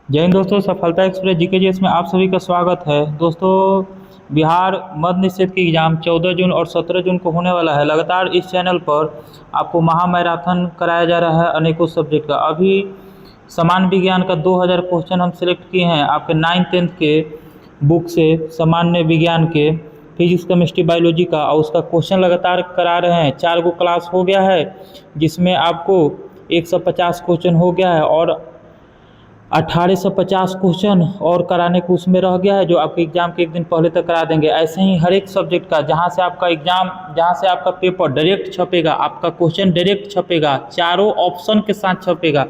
जय हिंद दोस्तों, सफलता एक्सप्रेस जीकेजीएस में आप सभी का स्वागत है। दोस्तों, बिहार मद्य निषेध की एग्ज़ाम 14 जून और 17 जून को होने वाला है। लगातार इस चैनल पर आपको महा मैराथन कराया जा रहा है अनेकों सब्जेक्ट का। अभी सामान्य विज्ञान का 2000 क्वेश्चन हम सिलेक्ट किए हैं आपके 9th-10th के बुक से, सामान्य विज्ञान के फिजिक्स केमिस्ट्री बायोलॉजी का, और उसका क्वेश्चन लगातार करा रहे हैं। 4 गो क्लास हो गया है जिसमें आपको 150 क्वेश्चन हो गया है और 1850 क्वेश्चन और कराने को उसमें रह गया है, जो आपके एग्ज़ाम के एक दिन पहले तक करा देंगे। ऐसे ही हर एक सब्जेक्ट का जहाँ से आपका पेपर डायरेक्ट छपेगा, आपका क्वेश्चन डायरेक्ट छपेगा, चारों ऑप्शन के साथ छपेगा,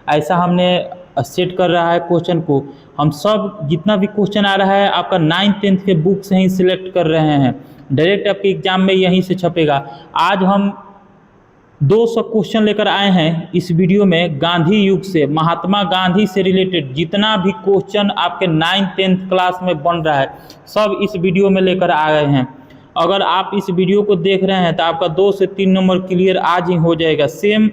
ऐसा हमने सेट कर रहा है क्वेश्चन को। हम सब जितना भी क्वेश्चन आ रहा है आपका 9th-10th के बुक से ही सिलेक्ट कर रहे हैं, डायरेक्ट आपके एग्ज़ाम में यहीं से छपेगा। आज हम 200 क्वेश्चन लेकर आए हैं इस वीडियो में। गांधी युग से, महात्मा गांधी से रिलेटेड जितना भी क्वेश्चन आपके 9th-10th क्लास में बन रहा है, सब इस वीडियो में लेकर आ गए हैं। अगर आप इस वीडियो को देख रहे हैं तो आपका 2 से 3 नंबर क्लियर आज ही हो जाएगा। सेम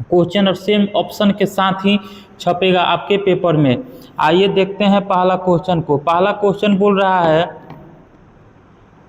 क्वेश्चन और सेम ऑप्शन के साथ ही छपेगा आपके पेपर में। आइए देखते हैं पहला क्वेश्चन को। पहला क्वेश्चन बोल रहा है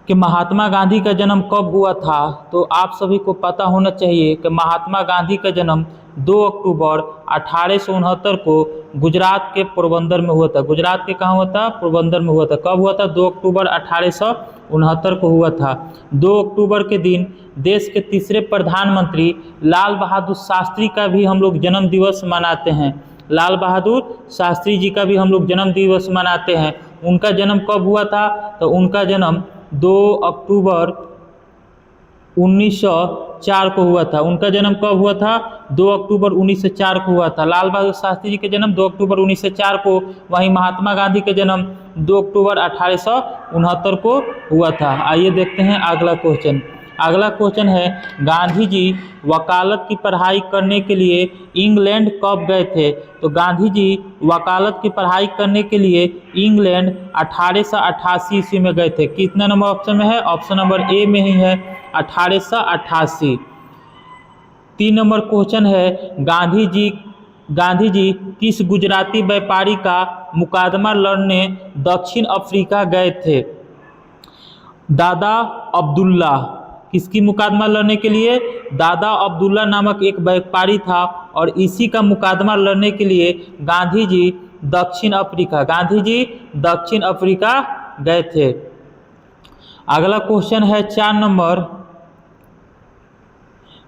कि महात्मा गांधी का जन्म कब हुआ था। तो आप सभी को पता होना चाहिए कि महात्मा गांधी का जन्म 2 अक्टूबर 1869 को गुजरात के पोरबंदर में हुआ था। गुजरात के कहाँ हुआ था? पोरबंदर में हुआ था। कब हुआ था? 2 अक्टूबर 1869 को हुआ था। 2 अक्टूबर के दिन देश के तीसरे प्रधानमंत्री लाल बहादुर शास्त्री का भी हम लोग जन्म दिवस मनाते हैं। लाल बहादुर शास्त्री जी का भी हम लोग जन्म दिवस मनाते हैं। उनका जन्म कब हुआ था? तो उनका जन्म 2 अक्टूबर 1904 को हुआ था। उनका जन्म कब हुआ था? 2 अक्टूबर 1904 को हुआ था। लाल बहादुर शास्त्री जी के जन्म 2 अक्टूबर 1904 को, वहीं महात्मा गांधी के जन्म 2 अक्टूबर 1869 को हुआ था। आइए देखते हैं अगला क्वेश्चन। अगला क्वेश्चन है, गांधी जी वकालत की पढ़ाई करने के लिए इंग्लैंड कब गए थे। तो गांधी जी वकालत की पढ़ाई करने के लिए इंग्लैंड 1888 ईस्वी में गए थे। कितना नंबर ऑप्शन में है? ऑप्शन नंबर ए में ही है, 1888। 3 नंबर क्वेश्चन है, गांधी जी किस गुजराती व्यापारी का मुकादमा लड़ने दक्षिण अफ्रीका गए थे। दादा अब्दुल्ला। किसकी मुकादमा लड़ने के लिए? दादा अब्दुल्ला नामक एक व्यापारी था और इसी का मुकादमा लड़ने के लिए गांधी जी दक्षिण अफ्रीका गए थे। अगला क्वेश्चन है 4 नंबर,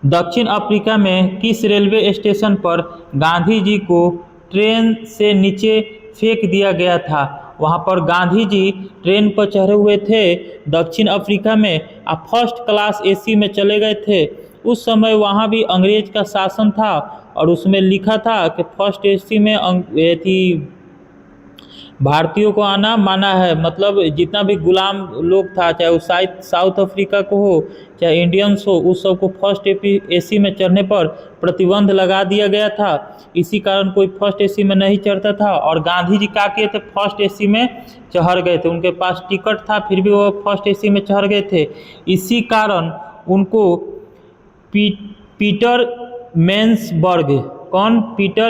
दक्षिण अफ्रीका में किस रेलवे स्टेशन पर गांधी जी को ट्रेन से नीचे फेंक दिया गया था। वहाँ पर गांधी जी ट्रेन पर चढ़े हुए थे दक्षिण अफ्रीका में, और फर्स्ट क्लास एसी में चले गए थे। उस समय वहाँ भी अंग्रेज का शासन था और उसमें लिखा था कि फर्स्ट एसी में भारतीयों को आना माना है। मतलब जितना भी गुलाम लोग था, चाहे वो साउथ अफ्रीका को हो चाहे इंडियंस हो, उस सब को फर्स्ट एसी में चढ़ने पर प्रतिबंध लगा दिया गया था। इसी कारण कोई फर्स्ट एसी में नहीं चढ़ता था और गांधी जी क्या किए थे? फर्स्ट एसी में चढ़ गए थे। उनके पास टिकट था फिर भी वो फर्स्ट एसी में चढ़ गए थे। इसी कारण उनको पीटर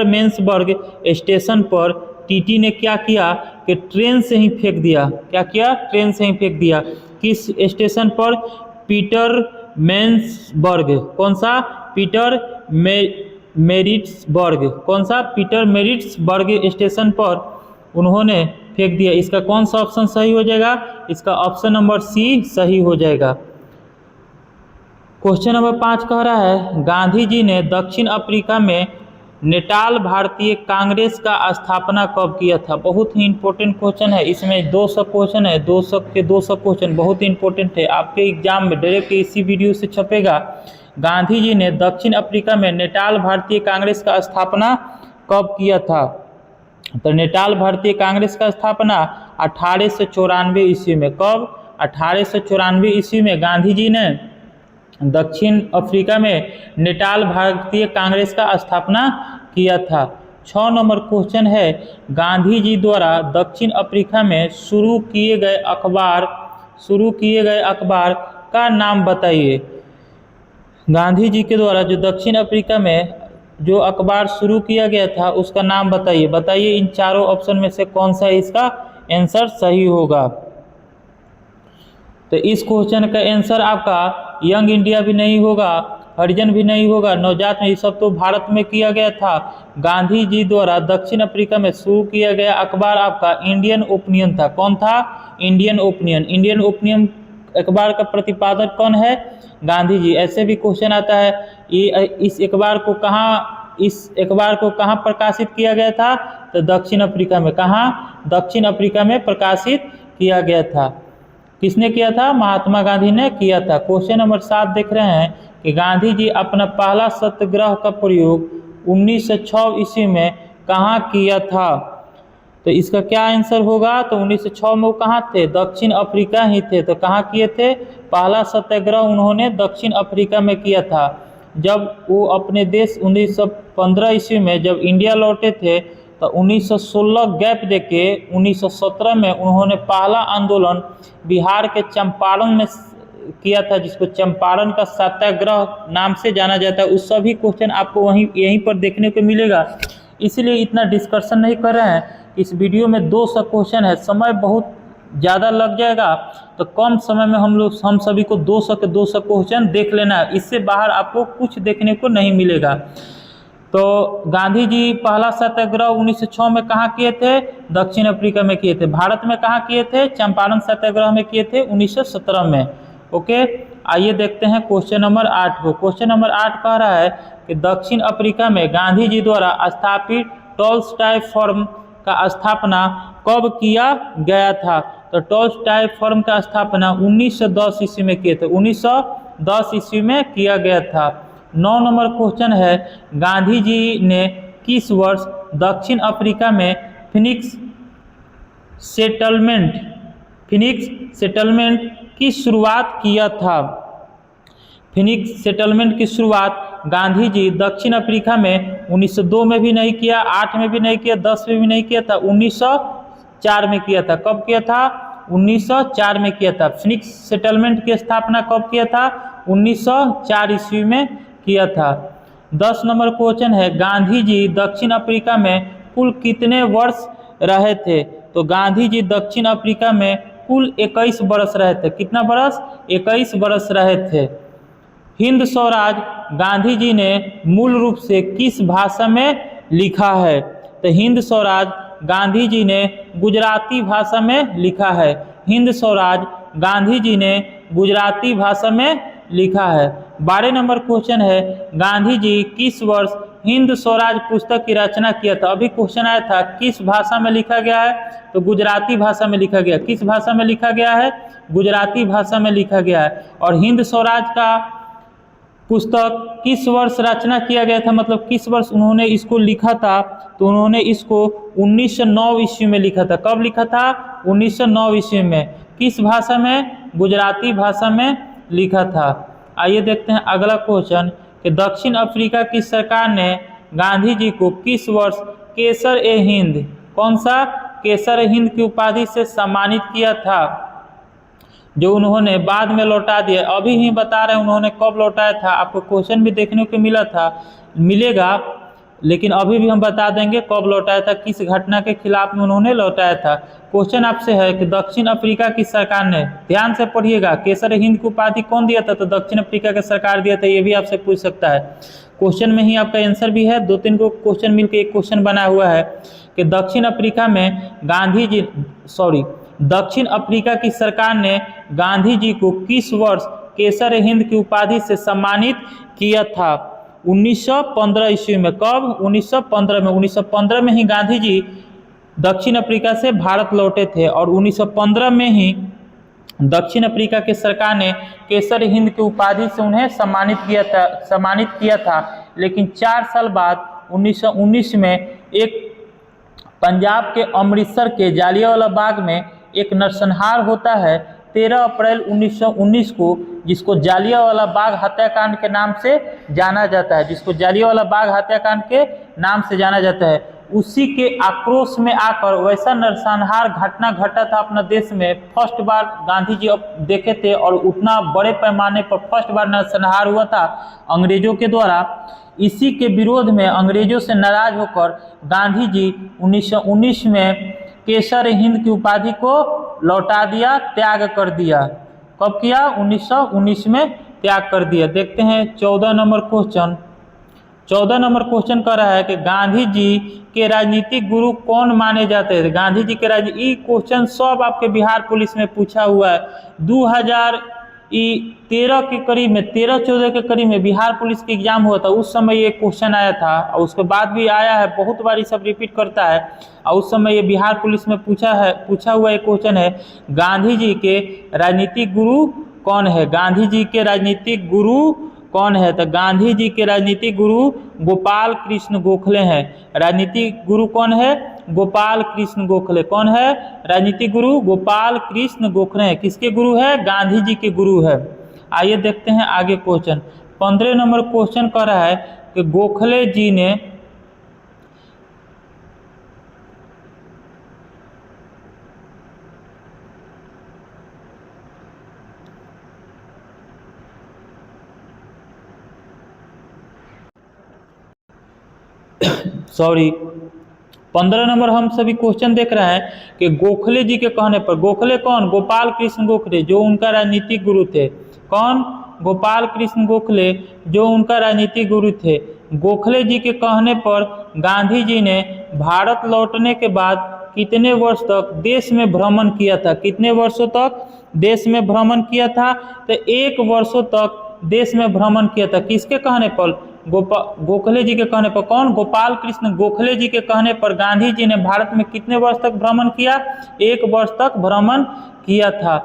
मेंसबर्ग स्टेशन पर टीटी ने क्या किया कि ट्रेन से ही फेंक दिया। क्या किया? ट्रेन से ही फेंक दिया। किस स्टेशन पर? पीटर मेंसबर्ग। कौन सा? पीटर मेरिट्सबर्ग स्टेशन पर उन्होंने फेंक दिया। इसका कौन सा ऑप्शन सही हो जाएगा? इसका ऑप्शन नंबर सी सही हो जाएगा। क्वेश्चन नंबर 5 कह रहा है, गांधी जी ने दक्षिण अफ्रीका में नेटाल भारतीय कांग्रेस का स्थापना कब किया था। बहुत ही इंपॉर्टेंट क्वेश्चन है। इसमें 200 क्वेश्चन है, 200 के 200 क्वेश्चन बहुत ही इंपॉर्टेंट है। आपके एग्जाम में डायरेक्ट इसी वीडियो से छपेगा। गांधी जी ने दक्षिण अफ्रीका में नेटाल भारतीय कांग्रेस का स्थापना कब किया था। तो नेटाल भारतीय कांग्रेस का स्थापना 1894 ईस्वी में। कब? 1894 ईस्वी में गांधी जी ने दक्षिण अफ्रीका में नेटाल भारतीय कांग्रेस का स्थापना किया था। 6 नंबर क्वेश्चन है, गांधी जी द्वारा दक्षिण अफ्रीका में शुरू किए गए अखबार का नाम बताइए। गांधी जी के द्वारा जो दक्षिण अफ्रीका में जो अखबार शुरू किया गया था उसका नाम बताइए। बताइए इन चारों ऑप्शन में से कौन सा इसका आंसर सही होगा। तो इस क्वेश्चन का आंसर आपका यंग इंडिया भी नहीं होगा, हरिजन भी नहीं होगा, नवजात में, ये सब तो भारत में किया गया था। गांधी जी द्वारा दक्षिण अफ्रीका में शुरू किया गया अखबार आपका इंडियन ओपिनियन था। कौन था? Indian opinion. इंडियन ओपिनियन अखबार का प्रतिपादक कौन है? गांधी जी। ऐसे भी क्वेश्चन आता है ये इस अखबार को कहाँ प्रकाशित किया गया था? तो दक्षिण अफ्रीका में। कहाँ? दक्षिण अफ्रीका में प्रकाशित किया गया था। किसने किया था? महात्मा गांधी ने किया था। क्वेश्चन नंबर 7 देख रहे हैं कि गांधी जी अपना पहला सत्याग्रह का प्रयोग 1906 ईस्वी में कहाँ किया था? तो इसका क्या आंसर होगा? तो 1906 में वो कहाँ थे? दक्षिण अफ्रीका ही थे। तो कहाँ किए थे? पहला सत्याग्रह उन्होंने दक्षिण अफ्रीका में किया था। जब वो अपने देश 1915 ईस्वी में जब इंडिया लौटे थे तो 1916 गैप देके 1917 में उन्होंने पहला आंदोलन बिहार के चंपारण में किया था, जिसको चंपारण का सत्याग्रह नाम से जाना जाता है। उस सभी क्वेश्चन आपको यहीं पर देखने को मिलेगा, इसलिए इतना डिस्कशन नहीं कर रहे हैं। इस वीडियो में 200 क्वेश्चन है, समय बहुत ज़्यादा लग जाएगा, तो कम समय में हम सभी को 200 के 200 क्वेश्चन देख लेना है। इससे बाहर आपको कुछ देखने को नहीं मिलेगा। तो गांधी जी पहला सत्याग्रह 1906 में कहाँ किए थे? दक्षिण अफ्रीका में किए थे। भारत में कहाँ किए थे? चंपारण सत्याग्रह में किए थे 1917 में। ओके, आइए देखते हैं क्वेश्चन नंबर 8 को। क्वेश्चन नंबर 8 कह रहा है कि दक्षिण अफ्रीका में गांधी जी द्वारा स्थापित टॉलस्टॉय फर्म का स्थापना कब किया गया था? तो टॉलस्टॉय फर्म का स्थापना 1910 ईस्वी में किए थे। 1910 ईस्वी में किया गया था। 9 नंबर क्वेश्चन है, गांधी जी ने किस वर्ष दक्षिण अफ्रीका में फिनिक्स सेटलमेंट की शुरुआत किया था? फिनिक्स सेटलमेंट की शुरुआत गांधी जी दक्षिण अफ्रीका में 1902 में भी नहीं किया, 8 में भी नहीं किया, 10 में भी नहीं किया था, 1904 में किया था। कब किया था? 1904 में किया था। फिनिक्स सेटलमेंट की स्थापना कब किया था? 1904 ईस्वी में किया था। 10 नंबर क्वेश्चन है, गांधी जी दक्षिण अफ्रीका में कुल कितने वर्ष रहे थे? तो गांधी जी दक्षिण अफ्रीका में कुल 21 बरस रहे थे। कितना बरस? 21 बरस रहे थे। हिंद स्वराज गांधी जी ने मूल रूप से किस भाषा में लिखा है? तो हिंद स्वराज गांधी जी ने गुजराती भाषा में लिखा है। हिंद स्वराज गांधी जी ने गुजराती भाषा में लिखा है। 12 नंबर क्वेश्चन है, गांधी जी किस वर्ष हिंद स्वराज पुस्तक की रचना किया था? अभी क्वेश्चन आया था किस भाषा में लिखा गया है? तो गुजराती भाषा में लिखा गया। किस भाषा में लिखा गया है? गुजराती भाषा में लिखा गया है। और हिंद स्वराज का पुस्तक किस वर्ष रचना किया गया था, मतलब किस वर्ष उन्होंने इसको लिखा था? तो उन्होंने इसको 1909 ईस्वी में लिखा था। कब लिखा था? 1909 ईस्वी में। किस भाषा में? गुजराती भाषा में लिखा था। आइए देखते हैं अगला क्वेश्चन कि दक्षिण अफ्रीका की सरकार ने गांधी जी को किस वर्ष केसर-ए-हिंद, कौन सा? केसर-ए-हिंद की उपाधि से सम्मानित किया था, जो उन्होंने बाद में लौटा दिया? अभी ही बता रहे हैं उन्होंने कब लौटाया था। आपको क्वेश्चन भी देखने को मिलेगा, लेकिन अभी भी हम बता देंगे कब लौटाया था, किस घटना के खिलाफ में उन्होंने लौटाया था। क्वेश्चन आपसे है कि दक्षिण अफ्रीका की सरकार ने, ध्यान से पढ़िएगा, केसर-ए-हिंद की उपाधि कौन दिया था? तो दक्षिण अफ्रीका की सरकार दिया था। ये भी आपसे पूछ सकता है। क्वेश्चन में ही आपका आंसर भी है। 2-3 को क्वेश्चन मिलकर एक क्वेश्चन बना हुआ है कि दक्षिण अफ्रीका की सरकार ने गांधी जी को किस वर्ष केसर-ए-हिंद की उपाधि से सम्मानित किया था? 1915 ईस्वी में। कब? 1915 में। 1915 में ही गांधी जी दक्षिण अफ्रीका से भारत लौटे थे और 1915 में ही दक्षिण अफ्रीका की सरकार ने केसर-ए-हिंद की उपाधि से उन्हें सम्मानित किया था। लेकिन 4 साल बाद 1919 में एक पंजाब के अमृतसर के जालियांवाला बाग में एक नरसंहार होता है 13 अप्रैल 1919 को, जिसको जालियांवाला बाग हत्याकांड के नाम से जाना जाता है। उसी के आक्रोश में आकर वैसा नरसंहार घटना घटा था अपना देश में। फर्स्ट बार गांधी जी अब देखे थे और उतना बड़े पैमाने पर फर्स्ट बार नरसंहार हुआ था अंग्रेजों के द्वारा। इसी के विरोध में अंग्रेजों से नाराज होकर गांधी जी 1919 में केसर हिंद की उपाधि को लौटा दिया, त्याग कर दिया। कब किया? 1919 में त्याग कर दिया। देखते हैं 14 नंबर क्वेश्चन। 14 नंबर क्वेश्चन कर रहा है कि गांधी जी के राजनीतिक गुरु कौन माने जाते थे? गांधी जी के ये क्वेश्चन सब आपके बिहार पुलिस में पूछा हुआ है। 2013 के करीब में, 13-14 के करीब में बिहार पुलिस के एग्जाम हुआ था, उस समय ये क्वेश्चन आया था और उसके बाद भी आया है, बहुत बार ये सब रिपीट करता है। और उस समय ये बिहार पुलिस में पूछा हुआ एक क्वेश्चन है, गांधी जी के राजनीतिक गुरु कौन है? गांधी जी के राजनीतिक गुरु कौन है? तो गांधी जी के राजनीतिक गुरु गोपाल कृष्ण गोखले हैं। राजनीतिक गुरु कौन है? गोपाल कृष्ण गोखले। कौन है राजनीतिक गुरु? गोपाल कृष्ण गोखले हैं। किसके गुरु है? गांधी जी के गुरु है। आइए देखते हैं आगे क्वेश्चन। 15 नंबर क्वेश्चन कर रहा है कि गोखले जी ने सॉरी 15 नंबर हम सभी क्वेश्चन देख रहे हैं कि गोखले जी के कहने पर, गोखले कौन? गोपाल कृष्ण गोखले, जो उनका राजनीतिक गुरु थे। कौन? गोपाल कृष्ण गोखले, जो उनका राजनीतिक गुरु थे। गोखले जी के कहने पर गांधी जी ने भारत लौटने के बाद कितने वर्ष तक देश में भ्रमण किया था? कितने वर्षों तक देश में भ्रमण किया था? तो 1 वर्षों तक देश में भ्रमण किया था। किसके कहने पर? गोखले जी के कहने पर। कौन? गोपाल कृष्ण गोखले जी के कहने पर गांधी जी ने भारत में कितने वर्ष तक भ्रमण किया? 1 वर्ष तक भ्रमण किया था।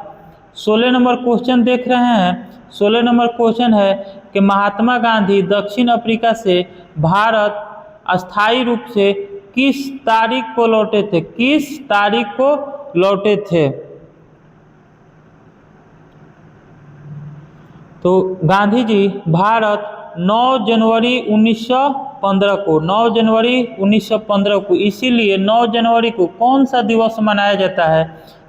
16 नंबर क्वेश्चन देख रहे हैं। 16 नंबर क्वेश्चन है कि महात्मा गांधी दक्षिण अफ्रीका से भारत अस्थायी रूप से किस तारीख को लौटे थे? किस तारीख को लौटे थे? तो गांधी जी भारत 9 जनवरी 1915 को, 9 जनवरी 1915 को, इसीलिए 9 जनवरी को कौन सा दिवस मनाया जाता है?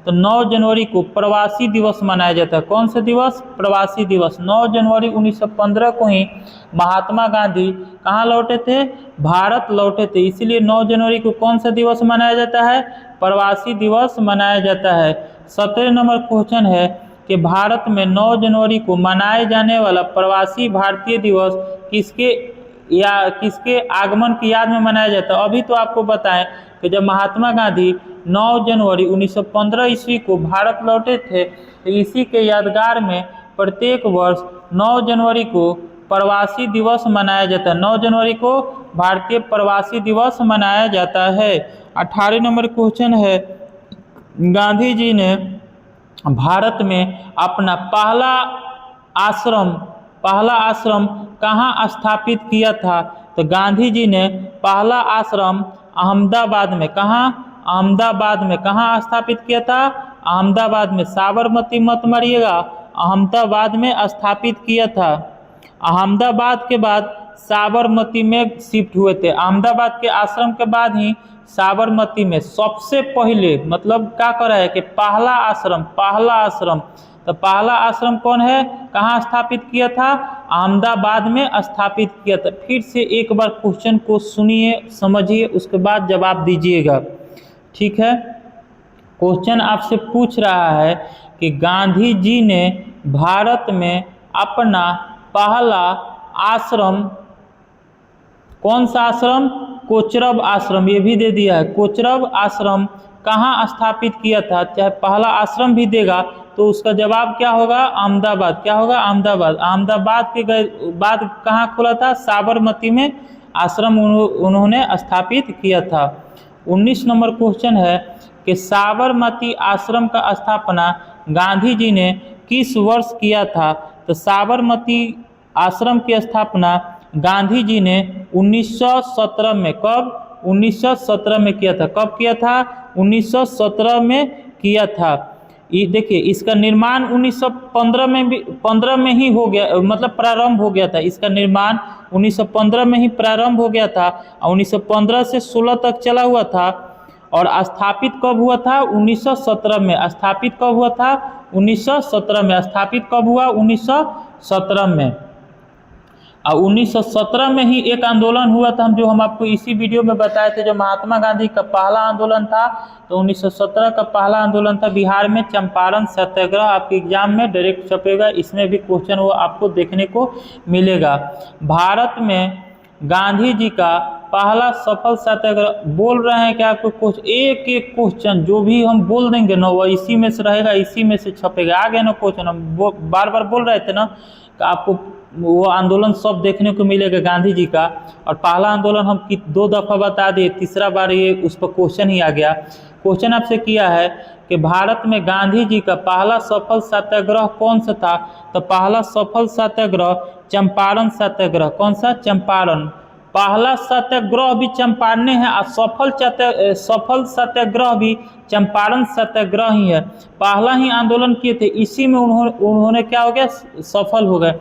तो 9 जनवरी को प्रवासी दिवस मनाया जाता है। कौन सा दिवस? प्रवासी दिवस। 9 जनवरी 1915 को ही महात्मा गांधी कहाँ लौटे थे? भारत लौटे थे। इसीलिए 9 जनवरी को कौन सा दिवस मनाया जाता है? प्रवासी दिवस मनाया जाता है। 17 नंबर क्वेश्चन है कि भारत में 9 जनवरी को मनाए जाने वाला प्रवासी भारतीय दिवस किसके आगमन की याद में मनाया जाता है? अभी तो आपको बताएं कि जब महात्मा गांधी 9 जनवरी 1915 ईस्वी को भारत लौटे थे, तो इसी के यादगार में प्रत्येक वर्ष 9 जनवरी को प्रवासी दिवस मनाया जाता है। 9 जनवरी को भारतीय प्रवासी दिवस मनाया जाता है। 18 नंबर क्वेश्चन है, गांधी जी ने भारत में अपना पहला आश्रम कहाँ स्थापित किया था? तो गांधी जी ने पहला आश्रम अहमदाबाद में, कहाँ? अहमदाबाद में। कहाँ स्थापित किया था? अहमदाबाद में। साबरमती मत मारिएगा, अहमदाबाद में स्थापित किया था। अहमदाबाद के बाद साबरमती में शिफ्ट हुए थे। अहमदाबाद के आश्रम के बाद ही साबरमती में सबसे पहले, मतलब क्या कर रहा है कि पहला आश्रम। तो पहला आश्रम कौन है? कहाँ स्थापित किया था? अहमदाबाद में स्थापित किया था। फिर से एक बार क्वेश्चन को सुनिए, समझिए, उसके बाद जवाब दीजिएगा। ठीक है? क्वेश्चन आपसे पूछ रहा है कि गांधी जी ने भारत में अपना पहला आश्रम, कौन सा आश्रम? कोचरब आश्रम, ये भी दे दिया है। कोचरब आश्रम कहाँ स्थापित किया था? चाहे पहला आश्रम भी देगा तो उसका जवाब क्या होगा? अहमदाबाद। क्या होगा? अहमदाबाद। अहमदाबाद के बाद कहाँ खुला था? साबरमती में आश्रम उन्होंने स्थापित किया था। 19 नंबर क्वेश्चन है कि साबरमती आश्रम का स्थापना गांधी जी ने किस वर्ष किया था? तो साबरमती आश्रम की स्थापना गांधी जी ने 1917 में, कब? 1917 में किया था। कब किया था? 1917 में किया था। ये देखिए, इसका निर्माण 1915 में भी 15 में ही हो गया, मतलब प्रारंभ हो गया था। इसका निर्माण 1915 में ही प्रारंभ हो गया था और 1915 से 16 तक चला हुआ था। और स्थापित कब हुआ था? 1917 में। स्थापित कब हुआ था? 1917 में। स्थापित कब हुआ? 1917 में। और 1917 में ही एक आंदोलन हुआ था, जो हम आपको इसी वीडियो में बताए थे, जो महात्मा गांधी का पहला आंदोलन था। तो 1917 का पहला आंदोलन था बिहार में, चंपारण सत्याग्रह। आपके एग्जाम में डायरेक्ट छपेगा, इसमें भी क्वेश्चन वो आपको देखने को मिलेगा। भारत में गांधी जी का पहला सफल सत्याग्रह, बोल रहे हैं कि आपको कुछ एक एक क्वेश्चन जो भी हम बोल देंगे ना, वो इसी में से रहेगा, इसी में से छपेगा। आ गया ना क्वेश्चन? हम बार बार बोल रहे थे ना कि आपको वो आंदोलन सब देखने को मिलेगा गांधी जी का। और पहला आंदोलन हम 2 दफ़ा बता दिए, तीसरा बार ये उस पर क्वेश्चन ही आ गया। क्वेश्चन आपसे किया है कि भारत में गांधी जी का पहला सफल सत्याग्रह कौन सा था? तो पहला सफल सत्याग्रह चंपारण सत्याग्रह। कौन सा? चंपारण। पहला सत्याग्रह भी चंपारण है और सफल सत्याग्रह भी चंपारण सत्याग्रह ही है। पहला ही आंदोलन किए थे, इसी में उन्होंने क्या हो गया? सफल हो गए।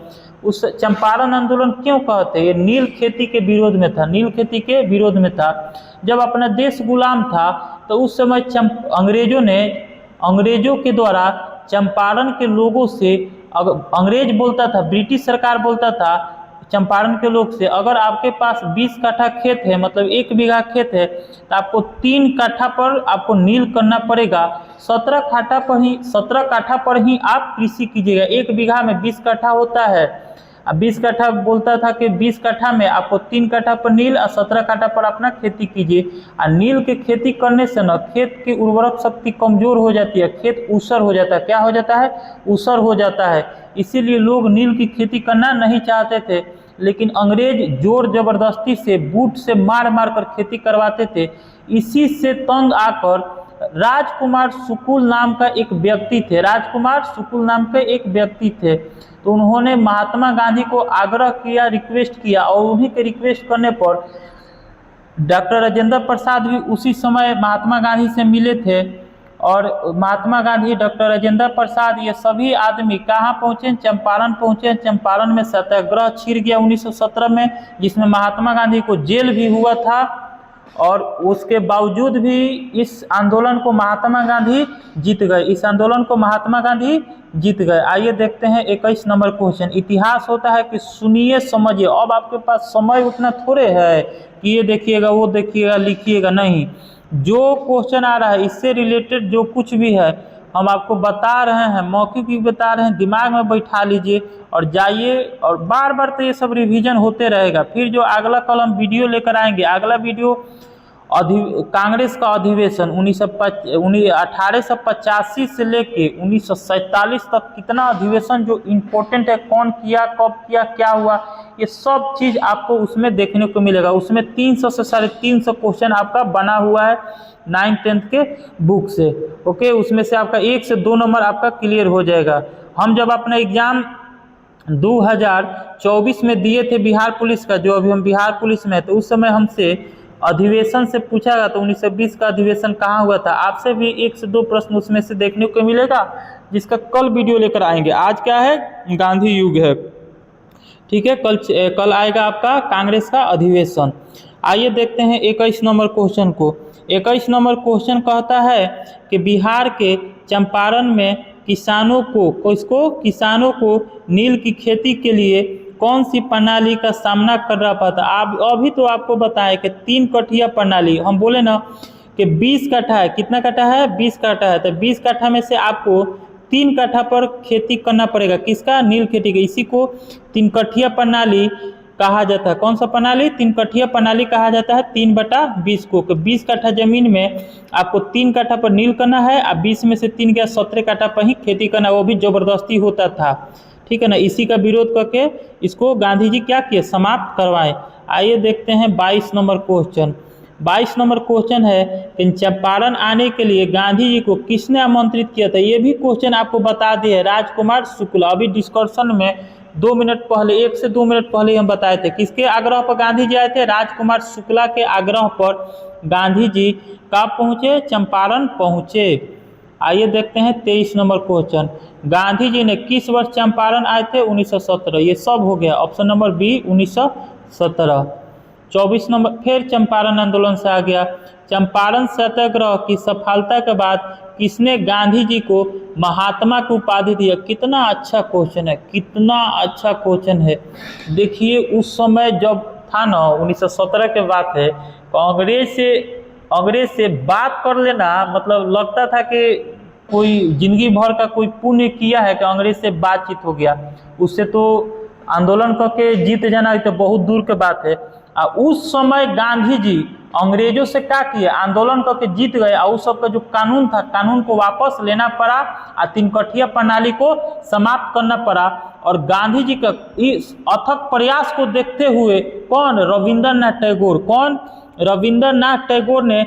उस चंपारण आंदोलन क्यों कहते हैं? ये नील खेती के विरोध में था। नील खेती के विरोध में था। जब अपना देश गुलाम था तो उस समय अंग्रेजों के द्वारा चंपारण के लोगों से, अंग्रेज बोलता था, ब्रिटिश सरकार बोलता था चंपारण के लोग से, अगर आपके पास 20 कट्ठा खेत है, मतलब 1 बीघा खेत है, तो आपको 3 कट्ठा पर आपको नील करना पड़ेगा। 17 कट्ठा पर ही आप कृषि कीजिएगा। 1 बीघा में 20 कट्ठा होता है। अब 20 कट्ठा बोलता था कि 20 कट्ठा में आपको 3 कट्ठा पर नील और 17 कट्ठा पर अपना खेती कीजिए। और नील के खेती करने से न खेत की उर्वरक शक्ति कमजोर हो जाती है, खेत ऊसर हो जाता है। क्या हो जाता है? ऊसर हो जाता है। इसीलिए लोग नील की खेती करना नहीं चाहते थे। लेकिन अंग्रेज जोर जबरदस्ती से बूट से मार मार कर खेती करवाते थे। इसी से तंग आकर राजकुमार शुक्ल नाम का एक व्यक्ति थे। राजकुमार शुक्ल नाम के एक व्यक्ति थे। तो उन्होंने महात्मा गांधी को आग्रह किया, रिक्वेस्ट किया, और उन्हीं के रिक्वेस्ट करने पर डॉक्टर राजेंद्र प्रसाद भी उसी समय महात्मा गांधी से मिले थे। और महात्मा गांधी, डॉक्टर राजेंद्र प्रसाद, ये सभी आदमी कहाँ पहुँचे? चंपारण पहुँचे। चंपारण में सत्याग्रह छिड़ गया 1917 में, जिसमें महात्मा गांधी को जेल भी हुआ था। और उसके बावजूद भी इस आंदोलन को महात्मा गांधी जीत गए। इस आंदोलन को महात्मा गांधी जीत गए। आइए देखते हैं 21 नंबर क्वेश्चन। इतिहास होता है कि सुनिए समझिए। अब आपके पास समय उतना थोड़े है कि ये देखिएगा, वो देखिएगा, लिखिएगा, नहीं। जो क्वेश्चन आ रहा है इससे रिलेटेड जो कुछ भी है हम आपको बता रहे हैं, मौखिक भी बता रहे हैं, दिमाग में बैठा लीजिए और जाइए। और बार बार तो ये सब रिवीजन होते रहेगा। फिर जो अगला कल हम वीडियो लेकर आएंगे, अगला वीडियो कांग्रेस का अधिवेशन 1885 से लेके 1947 तक कितना अधिवेशन जो इम्पोर्टेंट है, कौन किया, कब किया, क्या हुआ, ये सब चीज़ आपको उसमें देखने को मिलेगा। उसमें 300 से 350 क्वेश्चन आपका बना हुआ है 9th-10th के बुक से। ओके, उसमें से आपका 1 से 2 नंबर आपका क्लियर हो जाएगा। हम जब अपना एग्जाम 2024 में दिए थे बिहार पुलिस का, जो अभी हम बिहार पुलिस में, तो उस समय हमसे अधिवेशन से पूछा गया तो 1920 का अधिवेशन कहाँ हुआ था। आपसे भी 1 से 2 प्रश्न उसमें से देखने को मिलेगा, जिसका कल वीडियो लेकर आएंगे। आज क्या है? गांधी युग है। ठीक है, कल आएगा आपका कांग्रेस का अधिवेशन। आइए देखते हैं 21 नंबर क्वेश्चन को। 21 नंबर क्वेश्चन कहता है कि बिहार के चंपारण में किसानों को नील की खेती के लिए कौन सी प्रणाली का सामना करना पड़ता? आप अभी तो आपको बताया कि 3 कट्ठिया प्रणाली। हम बोले ना कि 20 कट्ठा है। कितना कट्ठा है? 20 कट्ठा है। तो 20 कट्ठा में से आपको 3 कट्ठा पर खेती करना पड़ेगा। किसका? नील खेती का। इसी को 3 कट्ठिया प्रणाली कहा जाता है। कौन सा प्रणाली? 3 कट्ठिया प्रणाली कहा जाता है। 3/20 को। 20 कट्ठा जमीन में आपको 3 कट्ठा पर नील करना है और 20 में से 3 गया 17 कट्ठा पर ही खेती करना, वो भी जबरदस्ती होता था। ठीक है ना। इसी का विरोध करके इसको गांधी जी क्या किए? समाप्त करवाए। आइए देखते हैं 22 नंबर क्वेश्चन। 22 नंबर क्वेश्चन है कि चंपारण आने के लिए गांधी जी को किसने आमंत्रित किया था? ये भी क्वेश्चन आपको बता दिए, राजकुमार शुक्ल। अभी डिस्कशन में 2 मिनट पहले, 1 से 2 मिनट पहले हम बताए थे। किसके आग्रह पर गांधी जी आए थे? राजकुमार शुक्ला के आग्रह पर गांधी जी कब पहुँचे? चंपारण पहुँचे। आइए देखते हैं 23 नंबर क्वेश्चन। गांधी जी ने किस वर्ष चंपारण आए थे? 1917। ये सब हो गया, ऑप्शन नंबर बी 1917। 24 नंबर फिर चंपारण आंदोलन से आ गया। चंपारण सत्याग्रह की सफलता के बाद किसने गांधी जी को महात्मा की उपाधि दिया? कितना अच्छा क्वेश्चन है, कितना अच्छा क्वेश्चन है। देखिए उस समय जब था ना, 1917 के बात है, तो अंग्रेज से बात कर लेना मतलब लगता था कि कोई जिंदगी भर का कोई पुण्य किया है कि अंग्रेज से बातचीत हो गया। उससे तो आंदोलन करके जीत जाना तो बहुत दूर के बात है। उस समय गांधी जी अंग्रेजों से क्या किए? आंदोलन करके जीत गए और उस सब का जो कानून था, कानून को वापस लेना पड़ा और तीन कठिया प्रणाली को समाप्त करना पड़ा। और गांधी जी का इस अथक प्रयास को देखते हुए कौन? रविंद्रनाथ टैगोर। कौन? रविंद्रनाथ टैगोर ने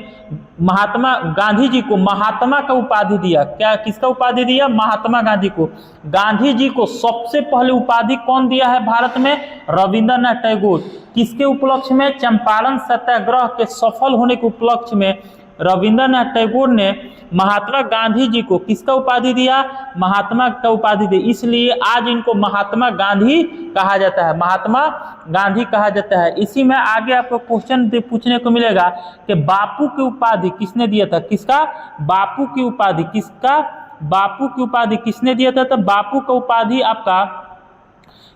महात्मा गांधी जी को महात्मा का उपाधि दिया। क्या, किसका उपाधि दिया? महात्मा गांधी को। गांधी जी को सबसे पहले उपाधि कौन दिया है भारत में? रविंद्रनाथ टैगोर। किसके उपलक्ष्य में? चंपारण सत्याग्रह के सफल होने के उपलक्ष्य में रविंद्रनाथ टैगोर ने महात्मा गांधी जी को किसका उपाधि दिया? महात्मा का उपाधि दी। इसलिए आज इनको महात्मा गांधी कहा जाता है, महात्मा गांधी कहा जाता है। इसी में आगे आपको क्वेश्चन पूछने को मिलेगा कि बापू की उपाधि किसने दिया था? किसका? बापू की उपाधि किसका? बापू की उपाधि किसने दिया था? तो बापू का उपाधि आपका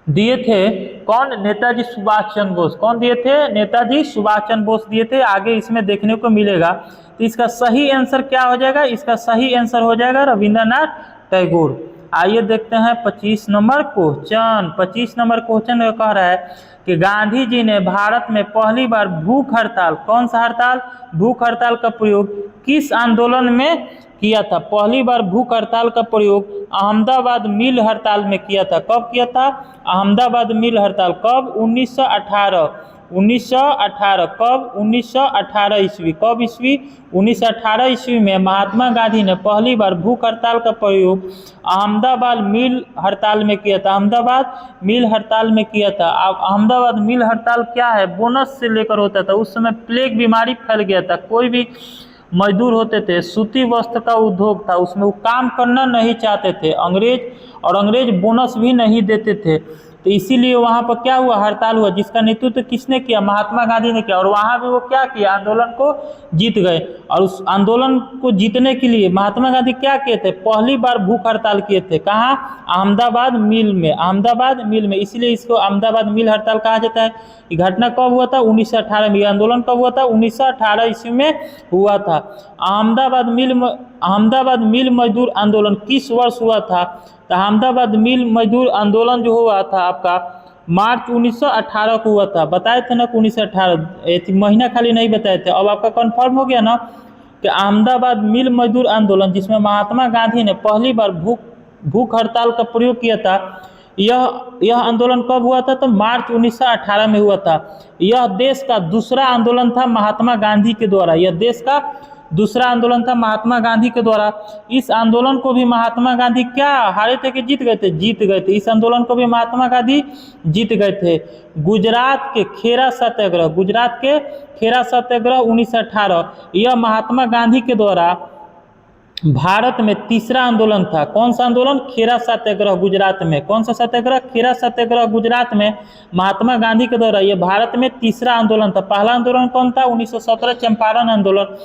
दिए थे कौन? नेताजी सुभाष चंद्र बोस। कौन दिए थे? नेताजी सुभाष चंद्र बोस दिए थे। आगे इसमें देखने को मिलेगा। तो इसका सही आंसर क्या हो जाएगा? इसका सही आंसर हो जाएगा रविंद्रनाथ टैगोर। आइए देखते हैं 25 नंबर क्वेश्चन। 25 नंबर क्वेश्चन कह रहा है कि गांधी जी ने भारत में पहली बार भूख हड़ताल, कौन सा हड़ताल? भूख हड़ताल का प्रयोग किस आंदोलन में किया था? पहली बार भूख हड़ताल का प्रयोग अहमदाबाद मिल हड़ताल में किया था। कब किया था? अहमदाबाद मिल हड़ताल। कब? 1918। 1918 कब? 1918 ईस्वी। कब ईस्वी? 1918 ईस्वी में महात्मा गांधी ने पहली बार भूख हड़ताल का प्रयोग अहमदाबाद मिल हड़ताल में किया था। अहमदाबाद मिल हड़ताल में किया था। अब अहमदाबाद मिल हड़ताल क्या है? बोनस से लेकर होता था। उस समय प्लेग बीमारी फैल गया था। कोई भी मजदूर होते थे, सूती वस्त्र का उद्योग था, उसमें वो काम करना नहीं चाहते थे अंग्रेज बोनस भी नहीं देते थे। तो इसीलिए वहाँ पर क्या हुआ? हड़ताल हुआ, जिसका नेतृत्व किसने किया? महात्मा गांधी ने किया। और वहाँ भी वो क्या किया? आंदोलन को जीत गए। और उस आंदोलन को जीतने के लिए महात्मा गांधी क्या किए थे? पहली बार भूख हड़ताल किए थे। कहाँ? अहमदाबाद मिल में। अहमदाबाद मिल में, इसलिए इसको अहमदाबाद मिल हड़ताल कहा जाता है। ये घटना कब हुआ था? 1918 में। आंदोलन कब हुआ था? 1918 ईस्वी में हुआ था। अहमदाबाद मिल मजदूर आंदोलन किस वर्ष हुआ था? तो अहमदाबाद मिल मजदूर आंदोलन जो हुआ था आपका मार्च 1918 को हुआ था। बताए थे ना 1918, महीना खाली नहीं बताए थे। अब आपका कंफर्म हो गया ना कि अहमदाबाद मिल मजदूर आंदोलन, जिसमें महात्मा गांधी ने पहली बार भूख हड़ताल का प्रयोग किया था, यह आंदोलन कब हुआ था? तो मार्च 1918 में हुआ था। यह देश का दूसरा आंदोलन था महात्मा गांधी के द्वारा। यह देश का दूसरा आंदोलन था महात्मा गांधी के द्वारा। इस आंदोलन को भी महात्मा गांधी क्या हारे थे कि जीत गए थे? जीत गए थे। इस आंदोलन को भी महात्मा गांधी जीत गए थे। गुजरात के खेरा सत्याग्रह 1918, यह महात्मा गांधी के द्वारा भारत में तीसरा आंदोलन था। कौन सा आंदोलन? खेरा सत्याग्रह गुजरात में। कौन सा सत्याग्रह? खेरा सत्याग्रह गुजरात में महात्मा गांधी के द्वारा यह भारत में तीसरा आंदोलन था। पहला आंदोलन कौन था? 1917 चंपारण आंदोलन।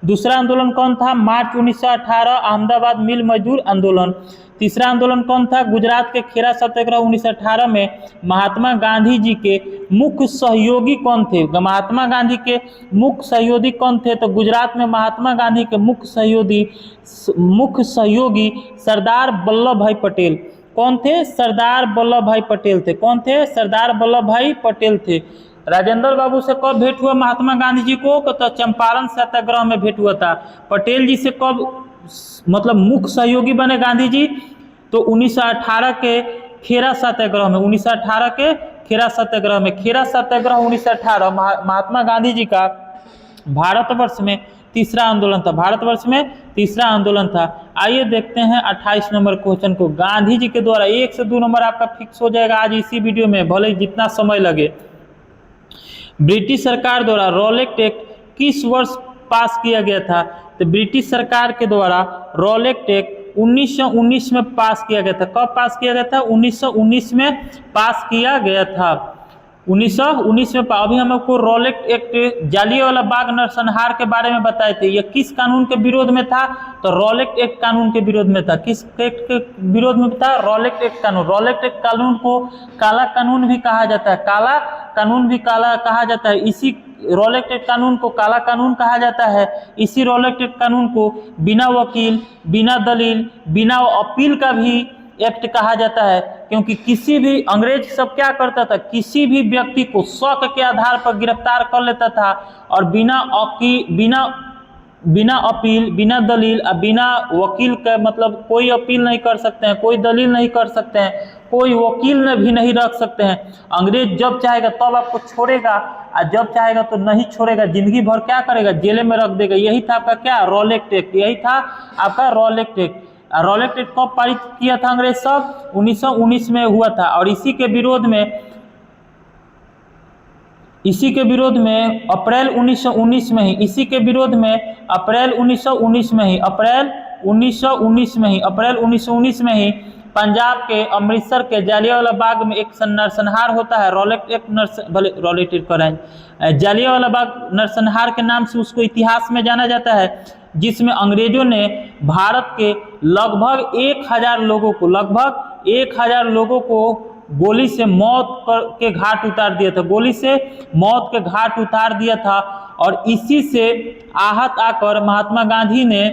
दूसरा आंदोलन कौन था? मार्च 1918 अहमदाबाद मिल मजदूर आंदोलन। तीसरा आंदोलन कौन था? गुजरात के खेरा सत्याग्रह 1918 में महात्मा गांधी जी के मुख्य सहयोगी कौन थे? महात्मा गांधी के मुख्य सहयोगी कौन थे? तो गुजरात में महात्मा गांधी के मुख्य सहयोगी सरदार वल्लभ भाई पटेल। कौन थे? सरदार वल्लभ भाई पटेल थे। कौन थे? सरदार वल्लभ भाई पटेल थे। राजेंद्र बाबू से कब भेंट हुआ महात्मा गांधी जी को? तो चंपारण सत्याग्रह में भेंट हुआ था। पटेल जी से कब मतलब मुख्य सहयोगी बने गांधी जी? तो 1918 के खेरा सत्याग्रह में। 1918 के खेरा सत्याग्रह में। खेरा सत्याग्रह 1918 महात्मा गांधी जी का भारतवर्ष में तीसरा आंदोलन था। भारतवर्ष में तीसरा आंदोलन था। आइए देखते हैं 28 नंबर क्वेश्चन को। गांधी जी के द्वारा 1 से 2 नंबर आपका फिक्स हो जाएगा आज इसी वीडियो में, भले जितना समय लगे। ब्रिटिश सरकार द्वारा रॉलेट एक्ट किस वर्ष पास किया गया था? तो ब्रिटिश सरकार के द्वारा रॉलेट एक्ट 1919 में पास किया गया था। कब पास किया गया था? 1919 में पास किया गया था। 1919 में। अभी हम आपको रॉलेट एक्ट जालियांवाला बाग नरसंहार के बारे में बताए थे। यह किस कानून के विरोध में था? तो रॉलेट एक्ट कानून के विरोध में था। किस एक्ट के विरोध में था? रॉलेट एक्ट कानून। रॉलेट एक्ट कानून को काला कानून भी कहा जाता है। काला कानून भी काला कहा जाता है। इसी रॉलेट एक्ट कानून को काला कानून कहा जाता है। इसी रॉलेट एक्ट कानून को बिना वकील, बिना दलील, बिना अपील का भी एक्ट कहा जाता है, क्योंकि किसी भी अंग्रेज सब क्या करता था, किसी भी व्यक्ति को शक के आधार पर गिरफ्तार कर लेता था और बिना अपील, बिना दलील, बिना वकील का मतलब कोई अपील नहीं कर सकते हैं, कोई दलील नहीं कर सकते हैं, कोई वकील ने भी नहीं रख सकते हैं। अंग्रेज जब चाहेगा तब आपको छोड़ेगा और जब चाहेगा तो नहीं छोड़ेगा, जिंदगी भर क्या करेगा, जेल में रख देगा। यही था आपका क्या? Rowlatt act. यही था आपका रॉलेट एक्ट। रॉलेट एक्ट कब पारित किया था अंग्रेज सब? 1919 में हुआ था। और इसी के विरोध में अप्रैल 1919 में ही, इसी के विरोध में अप्रैल 1919 में ही पंजाब के अमृतसर के जालियांवाला बाग में एक नरसंहार होता है। रॉलेट एक्ट जालियांवाला बाग नरसंहार के नाम से उसको इतिहास में जाना जाता है, जिसमें अंग्रेजों ने भारत के लगभग 1000 लोगों को गोली से मौत के घाट उतार दिया था। गोली से मौत के घाट उतार दिया था। और इसी से आहत आकर महात्मा गांधी ने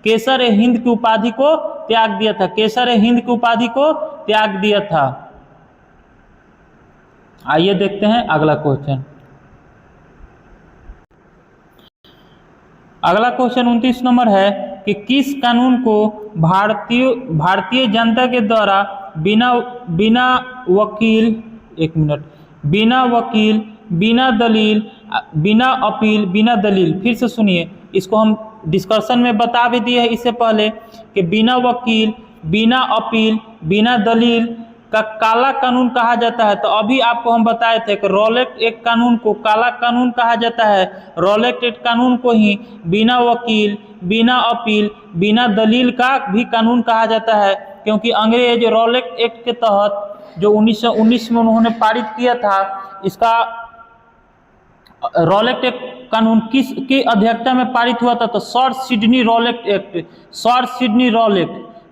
केसर हिंद की उपाधि को त्याग दिया था। केसर हिंद की उपाधि को त्याग दिया था। आइए देखते हैं अगला क्वेश्चन। अगला क्वेश्चन 29 नंबर है कि किस कानून को भारतीय जनता के द्वारा बिना वकील, बिना दलील, बिना अपील, बिना दलील, फिर से सुनिए, इसको हम डिस्कशन में बता भी दिए हैं इससे पहले कि बिना वकील, बिना अपील, बिना दलील का काला कानून कहा जाता है। तो अभी आपको हम बताए थे कि रॉलेट एक्ट कानून को काला कानून कहा जाता है। रॉलेट एक्ट कानून को ही बिना वकील, बिना अपील, बिना दलील का भी कानून कहा जाता है, क्योंकि अंग्रेज रॉलेट एक्ट के तहत जो 1919 में उन्होंने पारित किया था, इसका रॉलेट एक्ट कानून किसकी अध्यक्षता में पारित हुआ था? तो sir Sydney Rowlatt act. Sir Sydney Rowlatt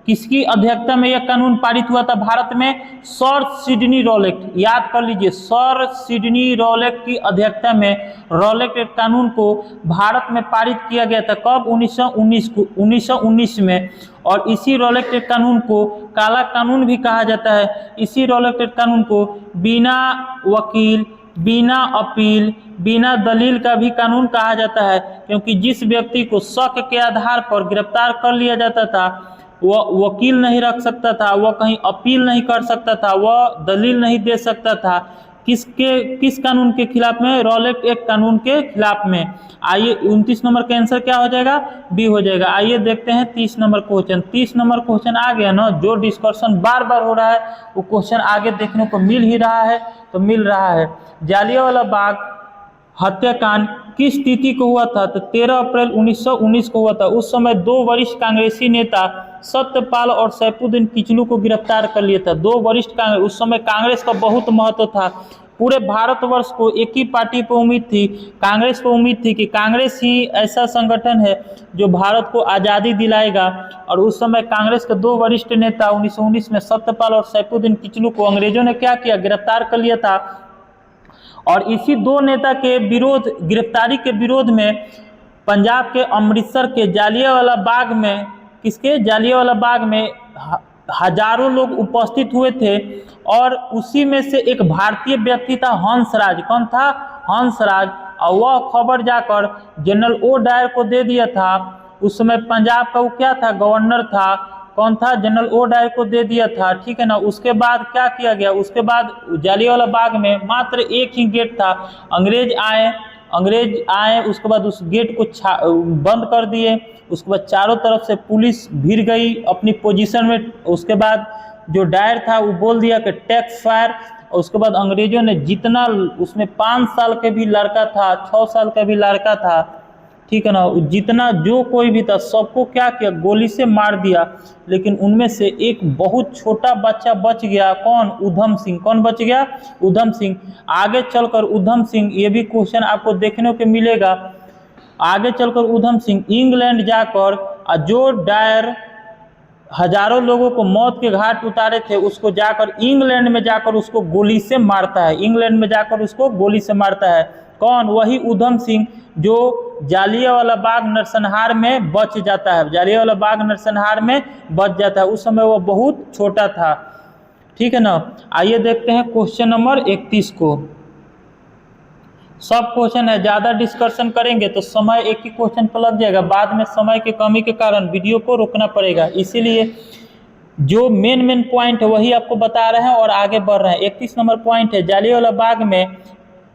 किसकी अध्यक्षता में यह कानून पारित हुआ था भारत में? Sir Sydney Rowlatt. याद कर लीजिए, सर सिडनी रॉलेट की अध्यक्षता में रॉलेट एक्ट कानून को भारत में पारित किया गया था। कब? 1919 में। और इसी रॉलेट एक्ट कानून को काला कानून भी कहा जाता है। इसी रॉलेट एक्ट कानून को बिना वकील, बिना अपील, बिना दलील का भी कानून कहा जाता है, क्योंकि जिस व्यक्ति को शक के आधार पर गिरफ्तार कर लिया जाता था, वह वकील नहीं रख सकता था, वह कहीं अपील नहीं कर सकता था, वह दलील नहीं दे सकता था। किस कानून के खिलाफ में? रॉलेट एक्ट कानून के खिलाफ में। आइए 29 नंबर का आंसर क्या हो जाएगा? बी हो जाएगा। आइए देखते हैं 30 नंबर क्वेश्चन। 30 नंबर क्वेश्चन आ गया ना, जो डिस्कशन बार बार हो रहा है वो क्वेश्चन आगे देखने को मिल ही रहा है। तो मिल रहा है, जालियांवाला बाग हत्याकांड किस तिथि को हुआ था? तो 13 अप्रैल 1919 को हुआ था। उस समय 2 वरिष्ठ कांग्रेसी नेता सत्यपाल और सैफुद्दीन किचलू को गिरफ्तार कर लिया था। 2 वरिष्ठ कांग्रेस, उस समय कांग्रेस का बहुत महत्व था। पूरे भारतवर्ष को एक ही पार्टी पर उम्मीद थी, कांग्रेस पर उम्मीद थी कि कांग्रेस ही ऐसा संगठन है जो भारत को आज़ादी दिलाएगा। और उस समय कांग्रेस के 2 वरिष्ठ नेता 1919 में सत्यपाल और सैफुद्दीन किचलू को अंग्रेजों ने क्या किया? गिरफ्तार कर लिया था। और इसी 2 नेता के गिरफ्तारी के विरोध में पंजाब के अमृतसर के जालियांवाला बाग में, किसके? जालियांवाला बाग में हजारों लोग उपस्थित हुए थे। और उसी में से एक भारतीय व्यक्ति था, हंसराज। कौन था? हंसराज। और वह खबर जाकर जनरल ओ डायर को दे दिया था। उस समय पंजाब का वो क्या था? गवर्नर था। कौन था? जनरल ओ डायर को दे दिया था। ठीक है ना। उसके बाद क्या किया गया? उसके बाद जालियांवाला बाग में मात्र एक ही गेट था। अंग्रेज आए, उसके बाद उस गेट को बंद कर दिए। उसके बाद चारों तरफ से पुलिस भिड़ गई अपनी पोजीशन में। उसके बाद जो डायर था वो बोल दिया कि टैक्स फायर। और उसके बाद अंग्रेजों ने जितना, उसमें 5 साल के भी लड़का था, 6 साल का भी लड़का था, ठीक है ना। जितना जो कोई भी था सबको क्या किया, गोली से मार दिया। लेकिन उनमें से एक बहुत छोटा बच्चा बच गया, कौन, उधम सिंह। कौन बच गया, उधम सिंह। आगे चलकर उधम सिंह, ये भी क्वेश्चन आपको देखने को मिलेगा, आगे चलकर उधम सिंह इंग्लैंड जाकर जो डायर हजारों लोगों को मौत के घाट उतारे थे, उसको जाकर इंग्लैंड में जाकर उसको गोली से मारता है, इंग्लैंड में जाकर उसको गोली से मारता है। कौन, वही उधम सिंह जो जालियांवाला बाग नरसंहार में बच जाता है, जालियांवाला बाग नरसंहार में बच जाता है। उस समय वो बहुत छोटा था, ठीक है ना। आइए देखते हैं क्वेश्चन नंबर 31 को। सब क्वेश्चन है, ज़्यादा डिस्कशन करेंगे तो समय एक ही क्वेश्चन पर लग जाएगा, बाद में समय की कमी के कारण वीडियो को रोकना पड़ेगा। इसीलिए जो मेन पॉइंट है वही आपको बता रहे हैं और आगे बढ़ रहे हैं। 31 नंबर पॉइंट है, जालियांवाला बाग में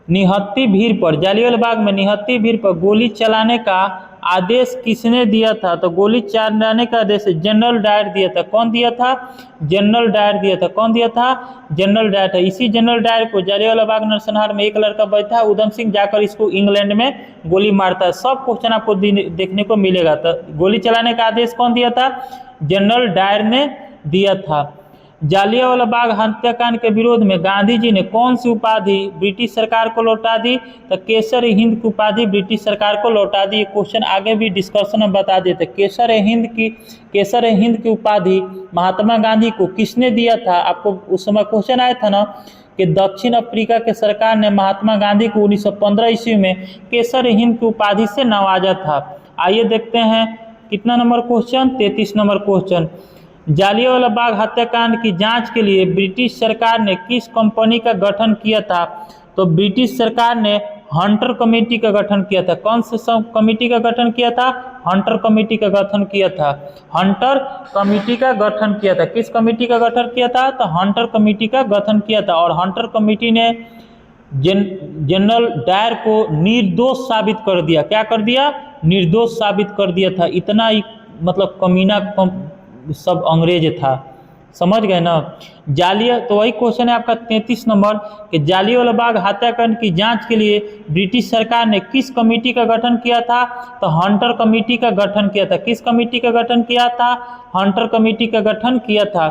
निहत्ती भीड़ पर, जालियांवाला बाग में निहत्ती भीड़ पर गोली चलाने का आदेश किसने दिया था? तो गोली चलाने का आदेश जनरल डायर दिया था। कौन दिया था? जनरल डायर दिया था। कौन दिया था? जनरल डायर था। इसी जनरल डायर को जालियांवाला बाग नरसंहार में एक लड़का बैठा, उधम सिंह जाकर इसको इंग्लैंड में गोली मारता है। सब क्वेश्चन आपको देखने को मिलेगा। तो गोली चलाने का आदेश कौन दिया था? जनरल डायर ने दिया था। जालियांवाला बाग हत्याकांड के विरोध में गांधी जी ने कौन सी उपाधि ब्रिटिश सरकार को लौटा दी? तो केसर हिंद की उपाधि ब्रिटिश सरकार को लौटा दी। ये क्वेश्चन आगे भी डिस्कशन में बता देते। केसर हिंद की उपाधि महात्मा गांधी को किसने दिया था? आपको उस समय क्वेश्चन आया था ना कि दक्षिण अफ्रीका के सरकार ने महात्मा गांधी को 1915 ईस्वी में केसर हिंद की उपाधि से नवाजा था। आइए देखते हैं कितना number question, 33 number question. Jallianwala Bagh हत्याकांड की जांच के लिए ब्रिटिश सरकार ने किस कंपनी का गठन किया था? तो ब्रिटिश सरकार ने हंटर कमेटी का गठन किया था। कौन से कमेटी का गठन किया था? हंटर कमेटी का गठन किया था। हंटर कमेटी का गठन किया था। किस कमेटी का गठन किया था? तो हंटर कमेटी का गठन किया था। और हंटर कमेटी ने जनरल डायर को निर्दोष साबित कर दिया। क्या कर दिया? निर्दोष साबित कर दिया था। इतना ही मतलब कमीना सब अंग्रेज था, समझ गए ना। तो वही क्वेश्चन है आपका 33 नंबर कि जालियांवाला बाग हत्याकांड की जांच के लिए ब्रिटिश सरकार ने किस कमेटी का गठन किया था? तो हंटर कमेटी का गठन किया था। किस कमेटी का गठन किया था? हंटर कमेटी का गठन किया था।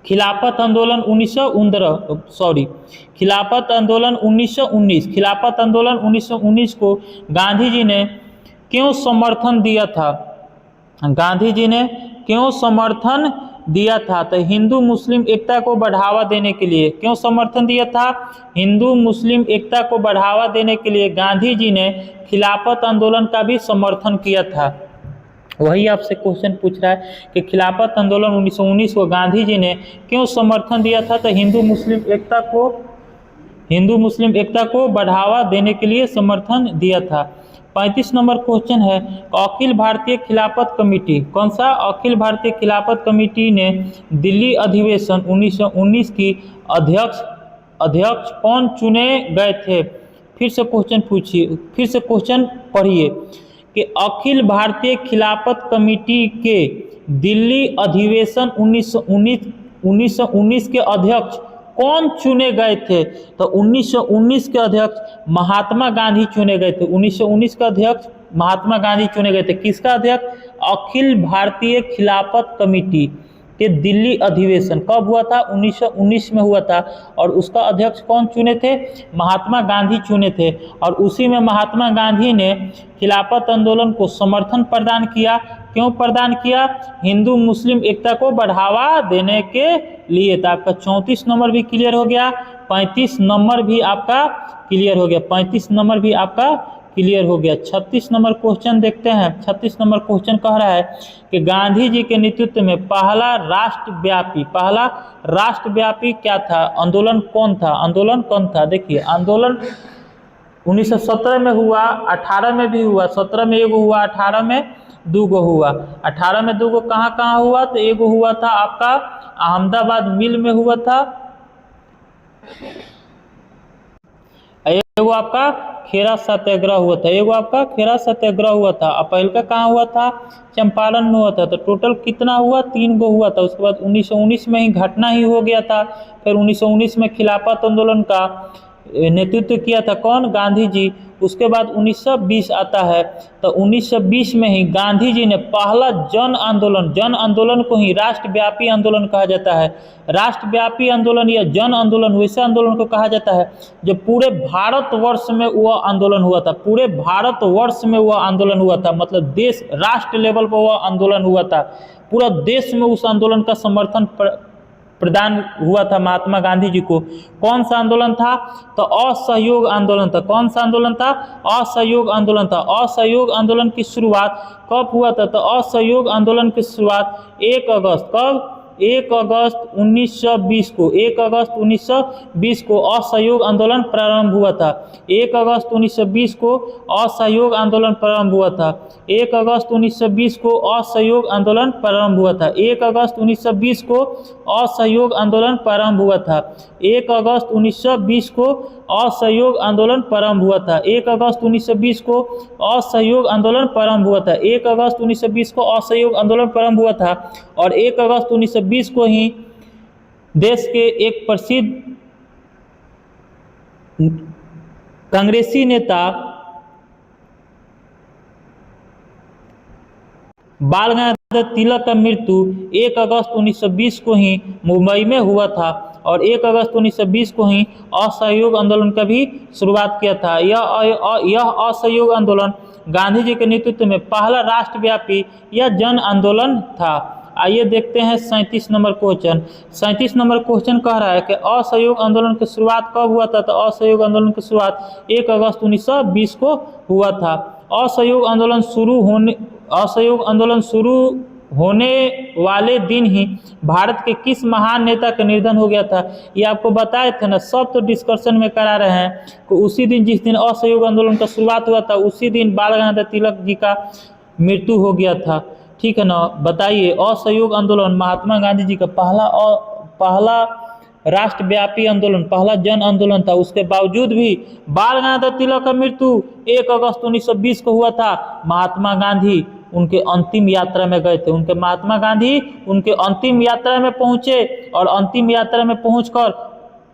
खिलाफत आंदोलन 1919 को गांधी जी ने क्यों समर्थन दिया था? गांधी जी ने क्यों समर्थन दिया था? तो हिंदू मुस्लिम एकता को बढ़ावा देने के लिए। क्यों समर्थन दिया था? हिंदू मुस्लिम एकता को बढ़ावा देने के लिए गांधी जी ने खिलाफत आंदोलन का भी समर्थन किया था। वही आपसे क्वेश्चन पूछ रहा है कि खिलाफत आंदोलन 1919 को गांधी जी ने क्यों समर्थन दिया था? तो हिंदू मुस्लिम एकता को बढ़ावा देने के लिए समर्थन दिया था। 35 नंबर क्वेश्चन है, अखिल भारतीय खिलाफत कमेटी, कौन सा? अखिल भारतीय खिलाफत कमेटी ने दिल्ली अधिवेशन 1919 की अध्यक्ष कौन चुने गए थे? फिर से क्वेश्चन पढ़िए कि अखिल भारतीय खिलाफत कमेटी के दिल्ली अधिवेशन 1919 के अध्यक्ष कौन चुने गए थे? तो 1919 के अध्यक्ष महात्मा गांधी चुने गए थे। 1919 का अध्यक्ष महात्मा गांधी चुने गए थे। किसका अध्यक्ष? अखिल भारतीय खिलाफत कमेटी के दिल्ली अधिवेशन कब हुआ था? 1919 में हुआ था। और उसका अध्यक्ष कौन चुने थे? महात्मा गांधी चुने थे। और उसी में महात्मा गांधी ने खिलाफत आंदोलन को समर्थन प्रदान किया। क्यों प्रदान किया? हिंदू मुस्लिम एकता को बढ़ावा देने के लिए। तो आपका 34 नंबर भी क्लियर हो गया, 35 नंबर भी आपका क्लियर हो गया, 35 नंबर भी आपका क्लियर हो गया। 36 नंबर क्वेश्चन देखते हैं। 36 नंबर क्वेश्चन कह रहा है कि गांधी जी के नेतृत्व में पहला राष्ट्रव्यापी क्या था? आंदोलन कौन था? देखिए, आंदोलन 1917 में हुआ, 18 में भी हुआ, 17 में एगो हुआ, 18 में दूगो हुआ। 18 में दूगो कहाँ हुआ? तो एगो हुआ था आपका अहमदाबाद मिल में हुआ था, एगो आपका खेरा सत्याग्रह हुआ था। और पहले का कहाँ हुआ था? चंपारण में हुआ था। तो टोटल कितना हुआ? 3 गो हुआ था। उसके बाद 1919 में ही घटना ही हो गया था। फिर 1919 में खिलाफत आंदोलन का नेतृत्व किया था कौन? गांधी जी। उसके बाद 1920 आता है, तो 1920 में ही गांधी जी ने पहला जन आंदोलन को ही राष्ट्रव्यापी आंदोलन कहा जाता है। राष्ट्रव्यापी आंदोलन या जन आंदोलन वैसे आंदोलन को कहा जाता है जो पूरे भारतवर्ष में वह आंदोलन हुआ था। पूरे भारतवर्ष में वह आंदोलन हुआ था, मतलब देश राष्ट्र लेवल पर वह आंदोलन हुआ था। पूरा देश में उस आंदोलन का समर्थन प्रदान हुआ था महात्मा गांधी जी को। कौन सा आंदोलन था? तो असहयोग आंदोलन था। कौन सा आंदोलन था? असहयोग आंदोलन था। असहयोग आंदोलन की शुरुआत कब हुआ था? तो असहयोग आंदोलन की शुरुआत 1 अगस्त, कब? 1 अगस्त 1920 को, 1 अगस्त 1920 को असहयोग आंदोलन प्रारंभ हुआ था। 1 अगस्त 1920 को असहयोग आंदोलन प्रारंभ हुआ था। 1 अगस्त 1920 को असहयोग आंदोलन प्रारंभ हुआ था। 1 अगस्त 1920 को असहयोग आंदोलन प्रारंभ हुआ था। 1 अगस्त 1920 को असहयोग आंदोलन प्रारंभ हुआ था। 1 अगस्त 1920 को असहयोग आंदोलन प्रारंभ हुआ था। 1 अगस्त 1920 को असहयोग आंदोलन प्रारंभ हुआ था। और 1 अगस्त 1920 को ही देश के एक प्रसिद्ध कांग्रेसी नेता बाल गंगाधर तिलक का मृत्यु 1 अगस्त 1920 को ही मुंबई में हुआ था। और 1 अगस्त 1920 को ही असहयोग आंदोलन का भी शुरुआत किया था। यह असहयोग आंदोलन गांधी जी के नेतृत्व में पहला राष्ट्रव्यापी या जन आंदोलन था। आइए देखते हैं 37 नंबर क्वेश्चन। 37 नंबर क्वेश्चन कह रहा है कि असहयोग आंदोलन की शुरुआत कब हुआ था? तो असहयोग आंदोलन की शुरुआत 1 अगस्त 1920 को हुआ था। असहयोग आंदोलन शुरू होने वाले दिन ही भारत के किस महान नेता का निधन हो गया था? ये आपको बताए थे ना, सब तो डिस्कशन में करा रहे हैं कि उसी दिन जिस दिन असहयोग आंदोलन का शुरुआत हुआ था उसी दिन बाल गंगाधर तिलक जी का मृत्यु हो गया था। ठीक है ना, बताइए असहयोग आंदोलन महात्मा गांधी जी का पहला राष्ट्रव्यापी आंदोलन, पहला जन आंदोलन था। उसके बावजूद भी बाल गंगाधर तिलक का मृत्यु 1 अगस्त 1920 को हुआ था। महात्मा गांधी उनके अंतिम यात्रा में गए थे। महात्मा गांधी उनके अंतिम यात्रा में पहुंचे और अंतिम यात्रा में पहुंचकर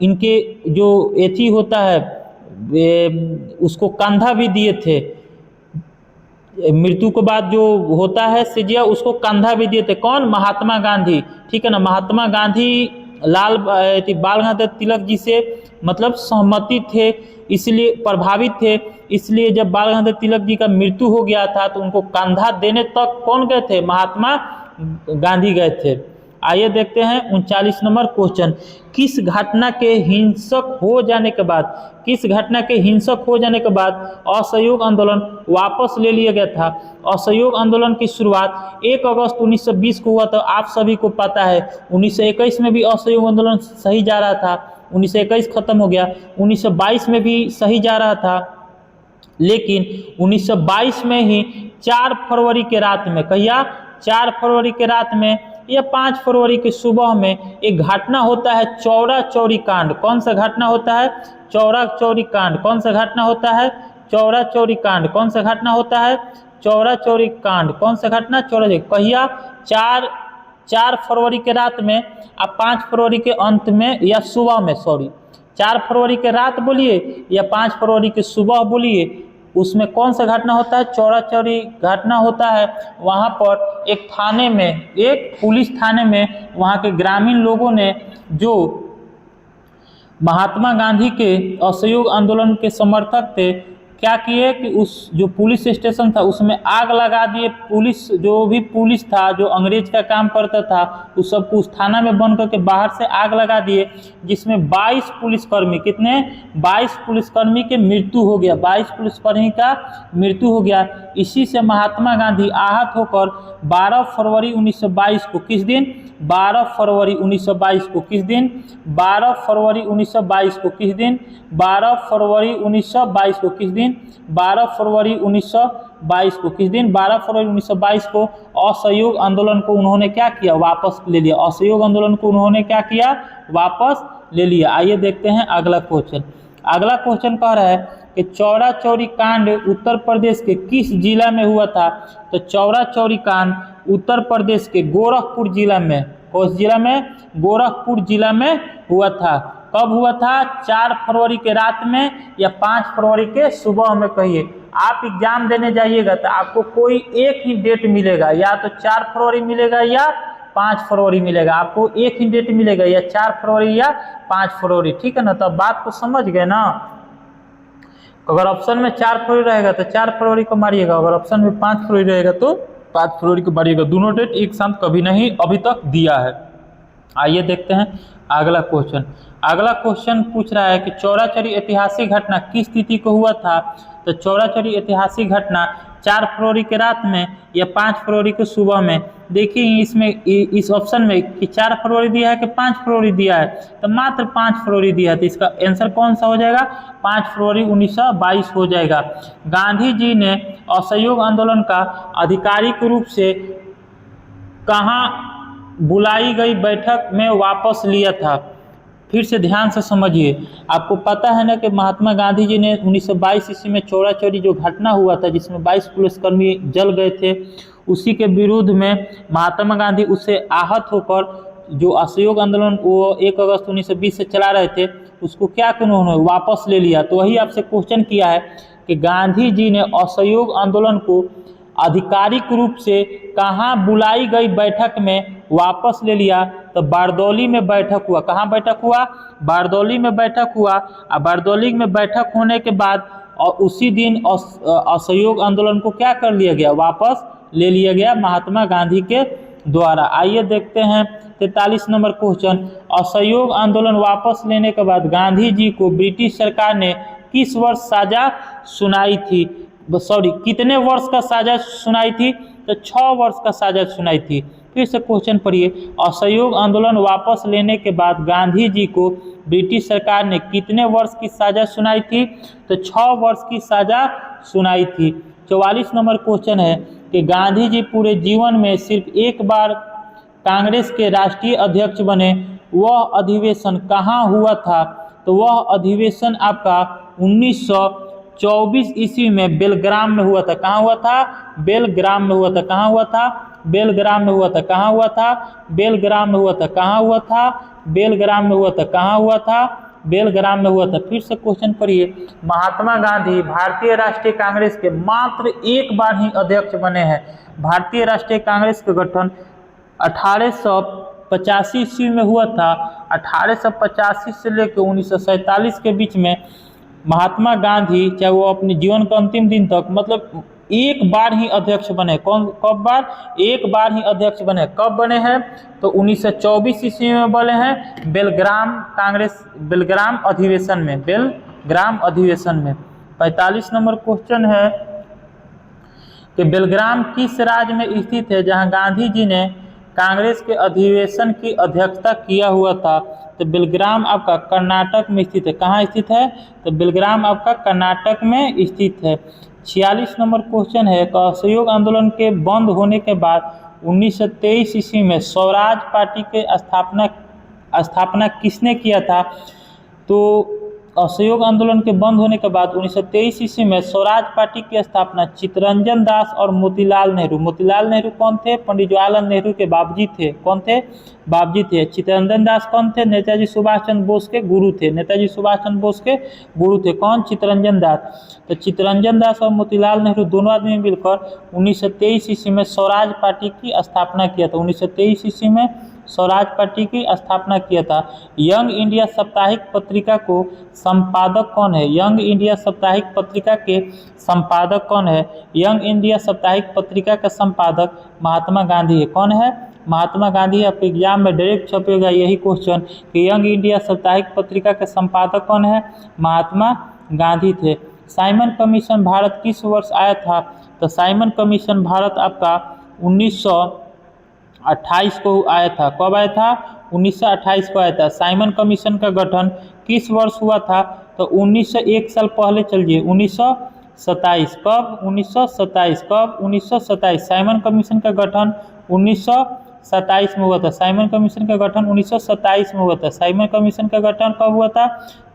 इनके जो एथी होता है उसको कंधा भी दिए थे। मृत्यु के बाद जो होता है सिजिया, उसको कंधा भी दिए थे। कौन? महात्मा गांधी। ठीक है ना, महात्मा गांधी बाल गंगाधर तिलक जी से मतलब सहमति थे, इसलिए प्रभावित थे। इसलिए जब बाल गंगाधर तिलक जी का मृत्यु हो गया था तो उनको कंधा देने तक कौन गए थे? महात्मा गांधी गए थे। आइए देखते हैं 39 नंबर क्वेश्चन। किस घटना के हिंसक हो जाने के बाद असहयोग आंदोलन वापस ले लिया गया था? असहयोग आंदोलन की शुरुआत 1 अगस्त 1920 को हुआ था। आप सभी को पता है 1921 में भी असहयोग आंदोलन सही जा रहा था, 1921 खत्म हो गया। 1922 में भी सही जा रहा था, लेकिन 1922 में ही 4 फरवरी के रात में, कहिया 4 फरवरी के रात में या 5 फरवरी की सुबह में एक घटना होता है, चौरा चौरी कांड। कौन सा घटना होता है? चौरा चौरी कांड। कौन सा घटना होता है? चौरा चौरी कांड। कौन सा घटना होता है? चौरा चौरी कांड। कौन सा घटना? चौरा चौरी। कहिया 4 फरवरी के रात में, अब 5 फरवरी के अंत में या सुबह में, 4 फरवरी के रात बोलिए या 5 फरवरी की सुबह बोलिए, उसमें कौन सा घटना होता है? चौरा चौरी घटना होता है। वहाँ पर एक थाने में, एक पुलिस थाने में वहाँ के ग्रामीण लोगों ने जो महात्मा गांधी के असहयोग आंदोलन के समर्थक थे, क्या किए कि उस जो पुलिस स्टेशन था उसमें आग लगा दिए। पुलिस था जो अंग्रेज का काम करता था, उस सबको उस थाना में बंद करके बाहर से आग लगा दिए, जिसमें 22 पुलिसकर्मी, कितने? 22 पुलिसकर्मी के मृत्यु हो गया। 22 पुलिसकर्मी का मृत्यु हो गया। इसी से महात्मा गांधी आहत होकर 12 फरवरी 1922 को, किस दिन? 12 फरवरी 1922 को, किस दिन? 12 फरवरी 1922 को, किस दिन? 12 फरवरी 1922 को, किस दिन? 12 फरवरी 1922 को, किस दिन? 12 फरवरी 1922 को असहयोग आंदोलन को उन्होंने क्या किया? वापस ले लिया। असहयोग आंदोलन को उन्होंने क्या किया? वापस ले लिया। आइए देखते हैं अगला क्वेश्चन। अगला क्वेश्चन कह रहा है कि चौरा चौरी कांड उत्तर प्रदेश के किस जिला में हुआ था? तो चौरा चौरी कांड उत्तर प्रदेश के गोरखपुर जिला में, कौन जिला में? गोरखपुर जिला में हुआ था। कब हुआ था? 4 फरवरी के रात में या 5 फरवरी के सुबह में कहिए। आप एग्जाम देने जाइएगा तो आपको कोई एक ही डेट मिलेगा, या तो 4 फरवरी मिलेगा या 5 फरवरी मिलेगा। आपको एक ही डेट मिलेगा, या 4 फरवरी या 5 फरवरी, ठीक है ना। तो बात को समझ गए ना। अगर ऑप्शन में 4 फरवरी रहेगा तो 4 फरवरी को मारिएगा, अगर ऑप्शन में 5 फरवरी रहेगा तो 5 फरवरी को मारिएगा। दोनों डेट एक साथ कभी नहीं अभी तक दिया है। आइए देखते हैं अगला क्वेश्चन। अगला क्वेश्चन पूछ रहा है कि चौराचौरी ऐतिहासिक घटना किस तिथि को हुआ था? तो चौराचौरी ऐतिहासिक घटना 4 फरवरी के रात में या 5 फरवरी के सुबह में। देखिए इसमें इस ऑप्शन में कि 4 फरवरी दिया है कि 5 फरवरी दिया है, तो मात्र 5 फरवरी दिया है, तो इसका आंसर कौन सा हो जाएगा? 5 फरवरी 1922 हो जाएगा। गांधी जी ने असहयोग आंदोलन का आधिकारिक रूप से कहाँ बुलाई गई बैठक में वापस लिया था? फिर से ध्यान से समझिए। आपको पता है ना कि महात्मा गांधी जी ने 1922 ईस्वी में चौराचौरी जो घटना हुआ था जिसमें 22 पुलिसकर्मी जल गए थे, उसी के विरुद्ध में महात्मा गांधी उससे आहत होकर जो असहयोग आंदोलन वो 1 अगस्त 1920 से चला रहे थे, उसको क्या उन्होंने वापस ले लिया। तो वही आपसे क्वेश्चन किया है कि गांधी जी ने असहयोग आंदोलन को आधिकारिक रूप से कहाँ बुलाई गई बैठक में वापस ले लिया? तो बारदौली में बैठक हुआ। कहाँ बैठक हुआ? बारदौली में बैठक हुआ। और बारदौली में बैठक होने के बाद और उसी दिन असहयोग आंदोलन को क्या कर लिया गया? वापस ले लिया गया महात्मा गांधी के द्वारा। आइए देखते हैं 43 नंबर क्वेश्चन। असहयोग आंदोलन वापस लेने के बाद गांधी जी को ब्रिटिश सरकार ने किस वर्ष सजा सुनाई थी? कितने वर्ष का सजा सुनाई थी? तो 6 वर्ष का सजा सुनाई थी। फिर से क्वेश्चन पढ़िए। असहयोग आंदोलन वापस लेने के बाद गांधी जी को ब्रिटिश सरकार ने कितने वर्ष की सजा सुनाई थी? तो 6 वर्ष की सजा सुनाई थी। 44 नंबर क्वेश्चन है कि गांधी जी पूरे जीवन में सिर्फ एक बार कांग्रेस के राष्ट्रीय अध्यक्ष बने, वह अधिवेशन कहाँ हुआ था? तो वह अधिवेशन आपका 1924 ईस्वी में बेलग्राम में हुआ था। कहाँ हुआ था? बेलग्राम में हुआ था। कहाँ हुआ था? बेलग्राम में हुआ था। कहाँ हुआ था? बेलग्राम में हुआ था। कहाँ हुआ था? बेलग्राम में हुआ था। कहाँ हुआ था? बेलग्राम में हुआ था। फिर से क्वेश्चन पढ़िए। महात्मा गांधी भारतीय राष्ट्रीय कांग्रेस के मात्र एक बार ही अध्यक्ष बने हैं। भारतीय राष्ट्रीय कांग्रेस का गठन 1885 ईस्वी में हुआ था। 1885 से लेकर 1947 के बीच में महात्मा गांधी चाहे वो अपने जीवन के अंतिम दिन तक मतलब एक बार ही अध्यक्ष बने। कब बार? एक बार ही अध्यक्ष बने। कब बने हैं? तो 1924 ईस्वी में बने हैं बेलग्राम अधिवेशन में। बेलग्राम अधिवेशन में। 45 नंबर क्वेश्चन है कि बेलग्राम किस राज्य में स्थित है जहां गांधी जी ने कांग्रेस के अधिवेशन की अध्यक्षता किया हुआ था? तो बेलग्राम आपका कर्नाटक में स्थित है। कहाँ स्थित है? तो बेलग्राम आपका कर्नाटक में स्थित है। 46 नंबर क्वेश्चन है कि असहयोग आंदोलन के बंद होने के बाद 1923 ईस्वी में स्वराज पार्टी के स्थापना किसने किया था? तो असहयोग आंदोलन के बंद होने के बाद 1923 ईस्वी में स्वराज पार्टी की स्थापना चित्तरंजन दास और मोतीलाल नेहरू। मोतीलाल नेहरू कौन थे? पंडित जवाहरलाल नेहरू के बाबूजी थे। कौन थे? बाबूजी थे। चित्तरंजन दास कौन थे? नेताजी सुभाष चंद्र बोस के गुरु थे। नेताजी सुभाष चंद्र बोस के गुरु थे। कौन? चित्तरंजन दास। तो चित्तरंजन दास और मोतीलाल नेहरू दोनों आदमी मिलकर 1923 ईस्वी में स्वराज पार्टी की स्थापना किया था। 1923 ईस्वी में स्वराज पार्टी की स्थापना किया था। यंग इंडिया साप्ताहिक पत्रिका को संपादक कौन है? यंग इंडिया साप्ताहिक पत्रिका के संपादक कौन है? यंग इंडिया साप्ताहिक पत्रिका का संपादक महात्मा गांधी है। कौन है? महात्मा गांधी। आपके एग्जाम में डायरेक्ट छपेगा यही क्वेश्चन कि यंग इंडिया साप्ताहिक पत्रिका के संपादक कौन है? महात्मा गांधी थे। साइमन कमीशन भारत किस वर्ष आया था? तो साइमन कमीशन भारत आपका 1928 को आया था। कब आया था? 1928 को आया था। साइमन कमीशन का गठन किस वर्ष हुआ था? तो 1901 साल पहले चलिए 1927। कब? 1927। कब? 1927। साइमन कमीशन का गठन 1927 में हुआ था। साइमन कमीशन का गठन 1927 में हुआ था। साइमन कमीशन का गठन कब हुआ था?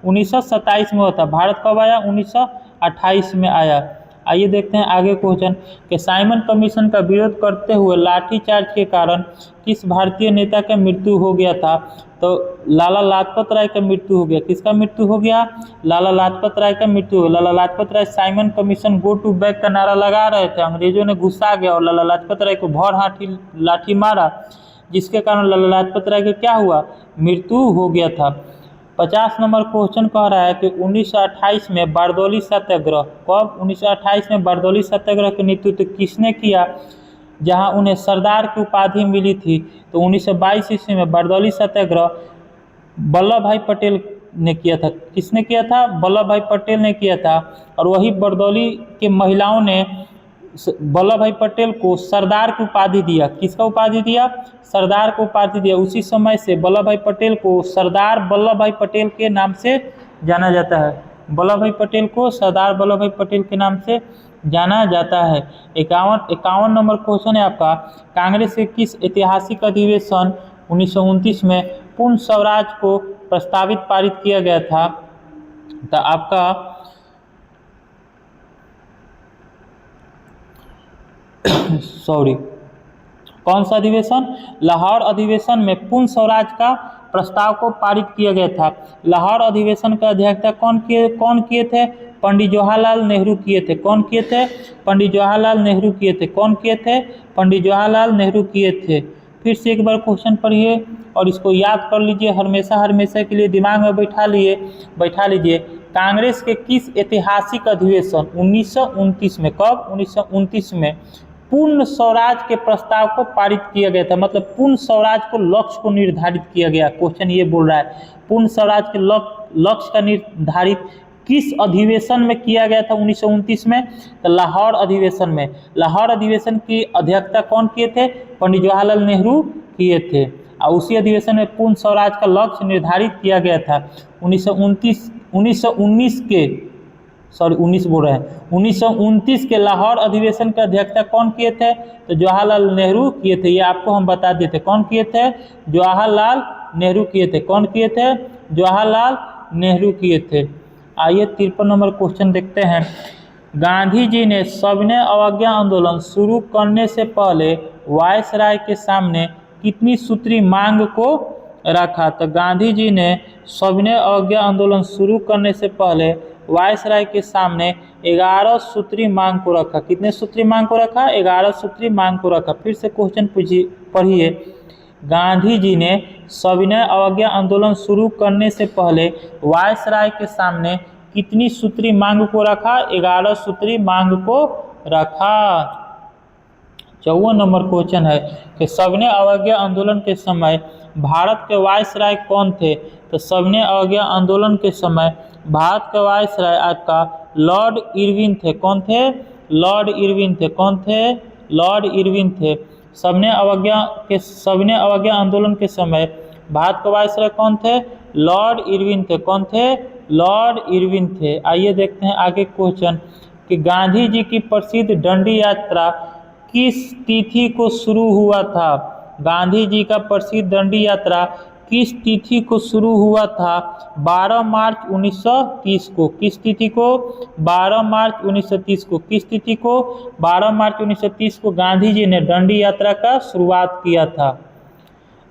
1927 में हुआ था। भारत कब आया? 1928 में आया। आइए देखते हैं आगे क्वेश्चन कि साइमन कमीशन का विरोध करते हुए लाठीचार्ज के कारण किस भारतीय नेता का मृत्यु हो गया था। तो लाला लाजपत राय का मृत्यु हो गया। किसका मृत्यु हो गया? लाला लाजपत राय का मृत्यु हो गया। Lala Lajpat Rai Simon commission go to back का नारा लगा रहे थे, अंग्रेजों ने गुस्सा गया और लाला लाजपत राय को भौर लाठी मारा, जिसके कारण लाला लाजपत राय का क्या हुआ? मृत्यु हो गया था। 50 नंबर क्वेश्चन कह रहा है कि 1928 में बारदौली सत्याग्रह, कब? 1928 में बारदौली सत्याग्रह का नेतृत्व किसने किया, जहां उन्हें सरदार की उपाधि मिली थी। तो 1922 ईस्वी में बारदौली सत्याग्रह वल्लभ भाई पटेल ने किया था। किसने किया था? वल्लभ भाई पटेल ने किया था। और वही बारदौली के महिलाओं ने वल्लभ भाई पटेल को सरदार की उपाधि दिया। किसका उपाधि दिया? सरदार को उपाधि दिया। उसी समय से वल्लभ भाई पटेल को सरदार वल्लभ भाई पटेल के नाम से जाना जाता है। वल्लभ भाई पटेल को सरदार वल्लभ भाई पटेल के नाम से जाना जाता है। 51 नंबर क्वेश्चन है आपका, कांग्रेस के किस ऐतिहासिक अधिवेशन 1929 में पूर्ण स्वराज को प्रस्तावित पारित किया गया था। तो आपका कौन सा अधिवेशन? लाहौर अधिवेशन में पूर्ण स्वराज का प्रस्ताव को पारित किया गया था। लाहौर अधिवेशन का अध्यक्षता कौन किए थे? पंडित जवाहरलाल नेहरू किए थे। कौन किए थे? पंडित जवाहरलाल नेहरू किए थे। कौन किए थे? पंडित जवाहरलाल नेहरू किए थे। फिर से एक बार क्वेश्चन पढ़िए और इसको याद कर लीजिए, हमेशा के लिए दिमाग में बैठा लीजिए। कांग्रेस के किस ऐतिहासिक अधिवेशन 1929 में, कब? 1929 में पूर्ण स्वराज के प्रस्ताव को पारित किया गया था। मतलब पूर्ण स्वराज को लक्ष्य को निर्धारित किया गया। क्वेश्चन ये बोल रहा है पूर्ण स्वराज के लक्ष्य का निर्धारित किस अधिवेशन में किया गया था 1929 में? तो लाहौर अधिवेशन में। लाहौर अधिवेशन की अध्यक्षता कौन किए थे? पंडित जवाहरलाल नेहरू किए थे। और उसी अधिवेशन में पूर्ण स्वराज का लक्ष्य निर्धारित किया गया था। 1929 के लाहौर अधिवेशन की अध्यक्षता कौन किए थे? तो जवाहरलाल नेहरू किए थे। ये आपको हम बता देते। कौन किए थे? जवाहरलाल नेहरू किए थे। कौन किए थे? जवाहरलाल नेहरू किए थे। आइए 53 नंबर क्वेश्चन देखते हैं। गांधी जी ने सविनय अवज्ञा आंदोलन शुरू करने से पहले वायसराय के सामने कितनी सूत्री मांग को रखा। तो गांधी जी ने सविनय अवज्ञा आंदोलन शुरू करने से पहले वायसराय के सामने 11 सूत्री मांग को रखा। कितने सूत्री मांग को रखा? 11 सूत्री मांग को रखा। फिर से क्वेश्चन पढ़िए। गांधी जी ने सविनय अवज्ञा आंदोलन शुरू करने से पहले वायसराय के सामने कितनी सूत्री मांग को रखा? 11 सूत्री मांग को रखा। 54 नंबर क्वेश्चन है कि सविनय अवज्ञा आंदोलन के समय भारत के वायसराय कौन थे। तो सविनय अवज्ञा आंदोलन के समय भारत के वायसराय आपका लॉर्ड इरविन थे। कौन थे? लॉर्ड इरविन थे। कौन थे? लॉर्ड इरविन थे। सविनय अवज्ञा आंदोलन के समय भारत के वायसराय कौन थे? लॉर्ड इरविन थे। कौन थे? लॉर्ड इरविन थे। आइए देखते हैं आगे क्वेश्चन कि गांधी जी की प्रसिद्ध डंडी यात्रा किस तिथि को शुरू हुआ था। गांधी जी का प्रसिद्ध डंडी यात्रा किस तिथि को शुरू हुआ था? 12 मार्च 1930 को। किस तिथि को? 12 मार्च 1930 को। किस तिथि को? 12 मार्च 1930 को गांधी जी ने डंडी यात्रा का शुरुआत किया था।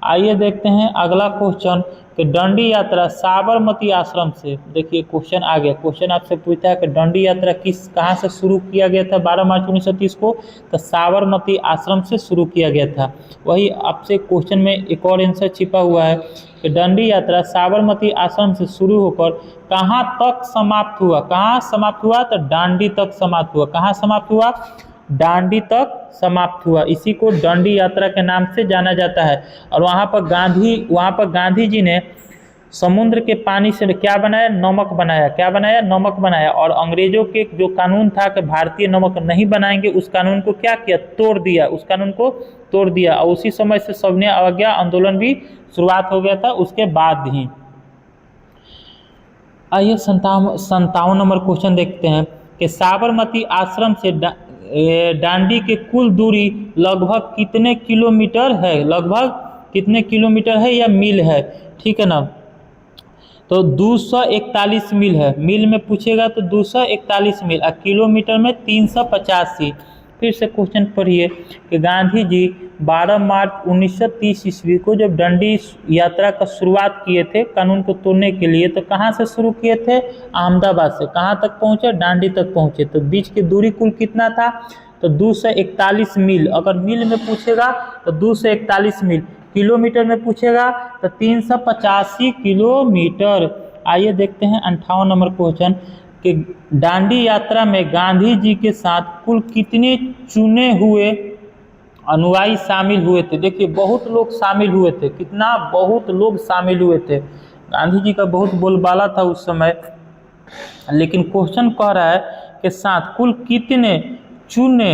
आइए देखते हैं अगला क्वेश्चन कि डंडी यात्रा साबरमती आश्रम से। देखिए क्वेश्चन आ गया। क्वेश्चन आपसे पूछता है कि डंडी यात्रा कहाँ से शुरू किया गया था 12 मार्च 1930 को? तो साबरमती आश्रम से शुरू किया गया था। वही आपसे क्वेश्चन में एक और आंसर छिपा हुआ है कि डंडी यात्रा साबरमती आश्रम से शुरू होकर कहाँ तक समाप्त हुआ? कहाँ समाप्त हुआ? तो डांडी तक समाप्त हुआ। कहाँ समाप्त हुआ? डांडी तक समाप्त हुआ। इसी को डंडी यात्रा के नाम से जाना जाता है। और वहाँ पर गांधी जी ने समुद्र के पानी से क्या बनाया? नमक बनाया। क्या बनाया? नमक बनाया। और अंग्रेजों के जो कानून था कि भारतीय नमक नहीं बनाएंगे, उस कानून को क्या किया? तोड़ दिया। उस कानून को तोड़ दिया। और उसी समय से सविनय अवज्ञा आंदोलन भी शुरुआत हो गया था उसके बाद ही। आइए 57 नंबर क्वेश्चन देखते हैं कि साबरमती आश्रम से डांडी के कुल दूरी लगभग कितने किलोमीटर है? लगभग कितने किलोमीटर है या मील है? ठीक है ना। तो 241 मील है, मील में पूछेगा तो 241 मील, और किलोमीटर में 385। फिर से क्वेश्चन पढ़िए कि गांधी जी 12 मार्च 1930 ईस्वी को जब डंडी यात्रा का शुरुआत किए थे कानून को तोड़ने के लिए, तो कहाँ से शुरू किए थे? अहमदाबाद से। कहाँ तक पहुँचे? डांडी तक पहुँचे। तो बीच की दूरी कुल कितना था? तो 241 मील। अगर मील में पूछेगा तो 241 मील, किलोमीटर में पूछेगा तो 385 किलोमीटर। आइए देखते हैं 58 नंबर क्वेश्चन कि डांडी यात्रा में गांधी जी के साथ कुल कितने चुने हुए अनुयायी शामिल हुए थे? देखिए बहुत लोग शामिल हुए थे। कितना? बहुत लोग शामिल हुए थे। गांधी जी का बहुत बोलबाला था उस समय, लेकिन क्वेश्चन कह रहा है कि साथ कुल कितने चुने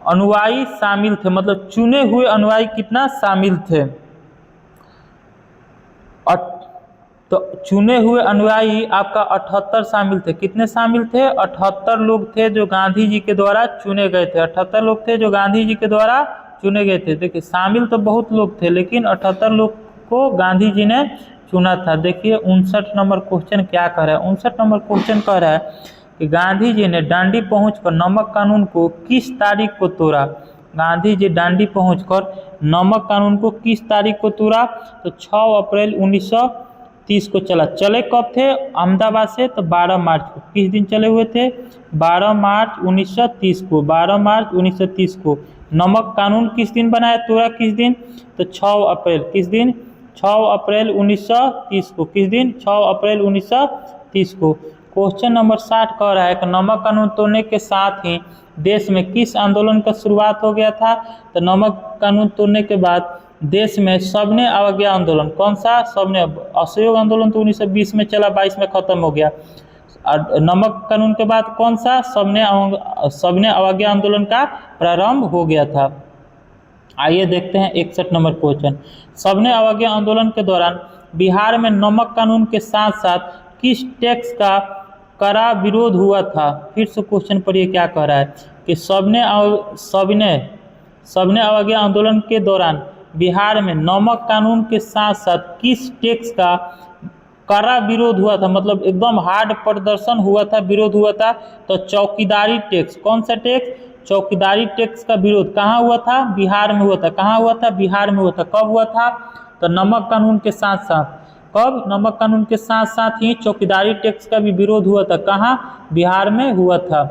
अनुयायी शामिल थे, मतलब चुने हुए अनुयायी कितना शामिल थे? तो चुने हुए अनुयायी आपका 78 शामिल थे। कितने शामिल थे? 78 लोग थे जो गांधी जी के द्वारा चुने गए थे। 78 लोग थे जो गांधी जी के द्वारा चुने गए थे। देखिए शामिल तो बहुत लोग थे, लेकिन 78 लोग को गांधी जी ने चुना था। देखिए 59 नंबर क्वेश्चन क्या कह रहा है? 59 नंबर क्वेश्चन कह रहा है कि गांधी जी ने डांडी पहुंचकर नमक कानून को किस तारीख को तोड़ा? गांधी जी डांडी पहुंचकर नमक कानून को किस तारीख को तोड़ा? तो 6 अप्रैल 1930 को चला। चले कब थे? अहमदाबाद से तो 12 मार्च को। किस दिन चले हुए थे? 12 मार्च 1930 को। 12 मार्च 1930 को। नमक कानून किस दिन बनाया, तोड़ा किस दिन? तो 6 अप्रैल। किस दिन? 6 अप्रैल 1930 को। किस दिन? 6 अप्रैल 1930 को। क्वेश्चन नंबर 60 कह रहा है कि नमक कानून तोड़ने के साथ ही देश में किस आंदोलन का शुरुआत हो गया था? तो नमक कानून तोड़ने के बाद देश में सबने अवज्ञा आंदोलन। कौन सा? सबने। असहयोग आंदोलन तो 1920 में चला, 22 में खत्म हो गया। और नमक कानून के बाद कौन सा? सबने अवज्ञा आंदोलन का प्रारंभ हो गया था। आइए देखते हैं 61 नंबर क्वेश्चन। सबने अवज्ञा आंदोलन के दौरान बिहार में नमक कानून के साथ साथ किस टैक्स का कड़ा विरोध हुआ था? फिर से क्वेश्चन पढ़िए क्या कह रहा है कि सबने अवज्ञा आंदोलन के दौरान बिहार में नमक कानून के साथ साथ किस टैक्स का कड़ा विरोध हुआ था? मतलब एकदम हार्ड प्रदर्शन हुआ था, विरोध हुआ था। तो चौकीदारी टैक्स। कौन सा टैक्स? चौकीदारी टैक्स का विरोध कहाँ हुआ था? बिहार में हुआ था। कहाँ हुआ था? बिहार में हुआ था। कब हुआ था? तो नमक कानून के साथ साथ। कब? नमक कानून के साथ साथ ही चौकीदारी टैक्स का भी विरोध हुआ था। कहाँ? बिहार में हुआ था।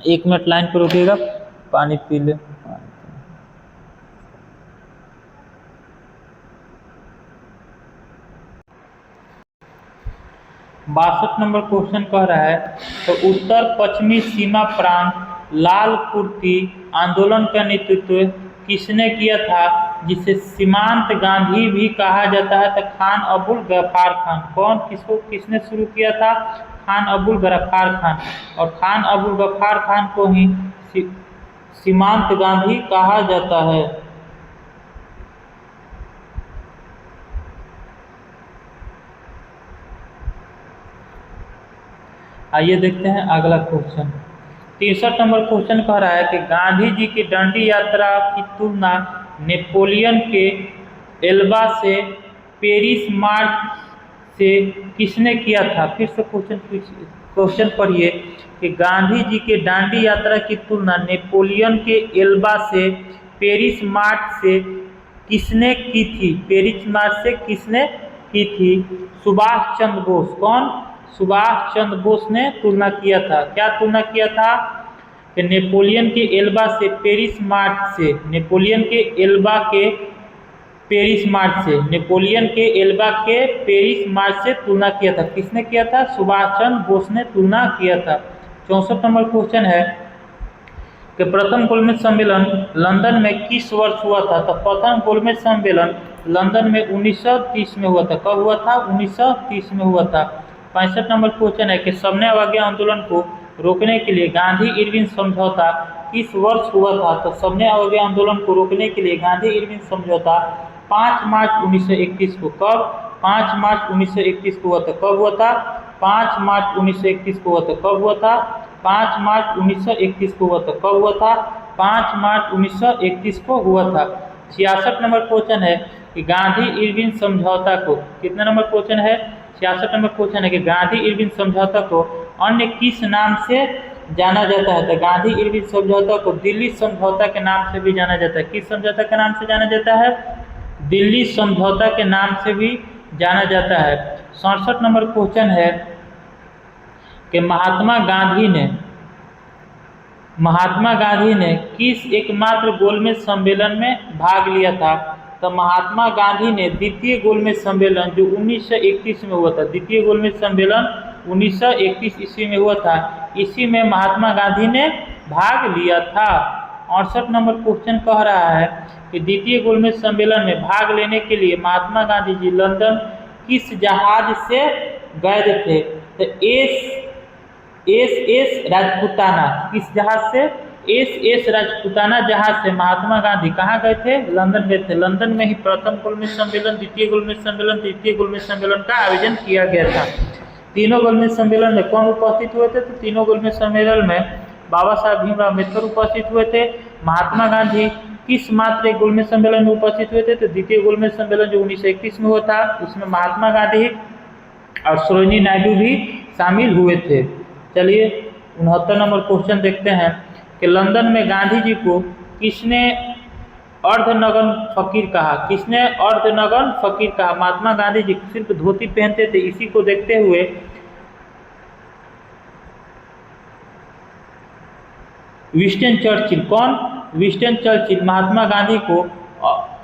1 मिनट लाइन पर रुकिएगा, पानी पी ले। 62 नंबर क्वेश्चन कह रहा है तो उत्तर पश्चिमी सीमा प्रांत लाल कुर्ती आंदोलन का नेतृत्व किसने किया था, जिसे सीमांत गांधी भी कहा जाता है? तो खान अबुल गफ्फार खान। कौन? किसने शुरू किया था? खान अबुल गफ्फार खान। और खान अबुल गफ्फार खान को ही सीमांत गांधी कहा जाता है। आइए देखते हैं अगला क्वेश्चन। 63 नंबर क्वेश्चन कह रहा है कि गांधी जी की डांडी यात्रा की तुलना नेपोलियन के एल्बा से पेरिस मार्च से किसने किया था? फिर से क्वेश्चन पढ़िए कि गांधी जी के डांडी यात्रा की तुलना नेपोलियन के एल्बा से पेरिस मार्च से किसने की थी? पेरिस मार्च से किसने की थी? सुभाष चंद्र बोस। कौन? सुभाष चंद्र बोस ने तुलना किया था। क्या तुलना किया था? कि नेपोलियन के एल्बा से पेरिस मार्च से। नेपोलियन के एल्बा के पेरिस मार्च से। नेपोलियन के एल्बा के पेरिस मार्च से तुलना किया था। किसने किया था? सुभाष चंद्र बोस ने तुलना किया था। 64 नंबर क्वेश्चन है कि प्रथम गोलमेज सम्मेलन लंदन में किस वर्ष हुआ था? तो प्रथम गोलमेज सम्मेलन लंदन में 1930 में हुआ था। कब हुआ था? 1930 में हुआ था। 65 नंबर क्वेश्चन है कि सबने अवज्ञा आंदोलन को रोकने के लिए गांधी इरविन समझौता किस वर्ष हुआ था? तो सबने अवज्ञा आंदोलन को रोकने के लिए गांधी इरविन समझौता 5 मार्च 1931 को। कब? 5 मार्च 1931 को हुआ था। कब हुआ था? 5 मार्च 1931 को हुआ था। कब हुआ था? 5 मार्च 1931 को हुआ था। कब हुआ था? 5 मार्च 1931 को हुआ था। 66 नंबर क्वेश्चन है कि गांधी इरविन समझौता को, कितना नंबर क्वेश्चन है? 66 नंबर क्वेश्चन है कि गांधी इरविन समझौता को अन्य किस नाम से जाना जाता है? तो गांधी इरविन समझौता को दिल्ली समझौता के नाम से भी जाना जाता है। किस समझौता के नाम से जाना जाता है? दिल्ली समझौता के नाम से भी जाना जाता है। 67 नंबर क्वेश्चन है कि महात्मा गांधी ने किस एकमात्र गोलमेज सम्मेलन में भाग लिया था? तो महात्मा गांधी ने द्वितीय गोलमेज सम्मेलन जो 1931 में हुआ था, द्वितीय गोलमेज सम्मेलन 1931 ईस्वी में हुआ था, इसी में महात्मा गांधी ने भाग लिया था। 68 नंबर क्वेश्चन कह रहा है कि द्वितीय गोलमेज सम्मेलन में भाग लेने के लिए महात्मा गांधी जी लंदन किस जहाज से गए थे? तो एस राजपूताना। किस जहाज से? एस राजपूताना जहाज से महात्मा गांधी कहाँ गए थे? लंदन गए थे। लंदन में ही प्रथम गोलमेज सम्मेलन, द्वितीय गोलमेज सम्मेलन, तृतीय गोलमेज सम्मेलन का आयोजन किया गया था। तीनों गोलमेज सम्मेलन में कौन उपस्थित हुए थे? तो तीनों गोलमेज सम्मेलन में बाबा साहब भीमराव अम्बेडकर उपस्थित हुए थे। महात्मा गांधी किस मात्र एक गोलमेज सम्मेलन में उपस्थित हुए थे? तो द्वितीय गोलमेज सम्मेलन जो 1931 में हुआ था, उसमें महात्मा गांधी और सरोजिनी नायडू भी शामिल हुए थे। चलिए 69 नंबर क्वेश्चन देखते हैं कि लंदन में गांधी जी को किसने अर्धनग्न फकीर कहा? किसने अर्धनग्न फकीर कहा? महात्मा गांधी जी सिर्फ धोती पहनते थे, इसी को देखते हुए विंस्टन चर्चिल, कौन? विंस्टन चर्चिल महात्मा गांधी को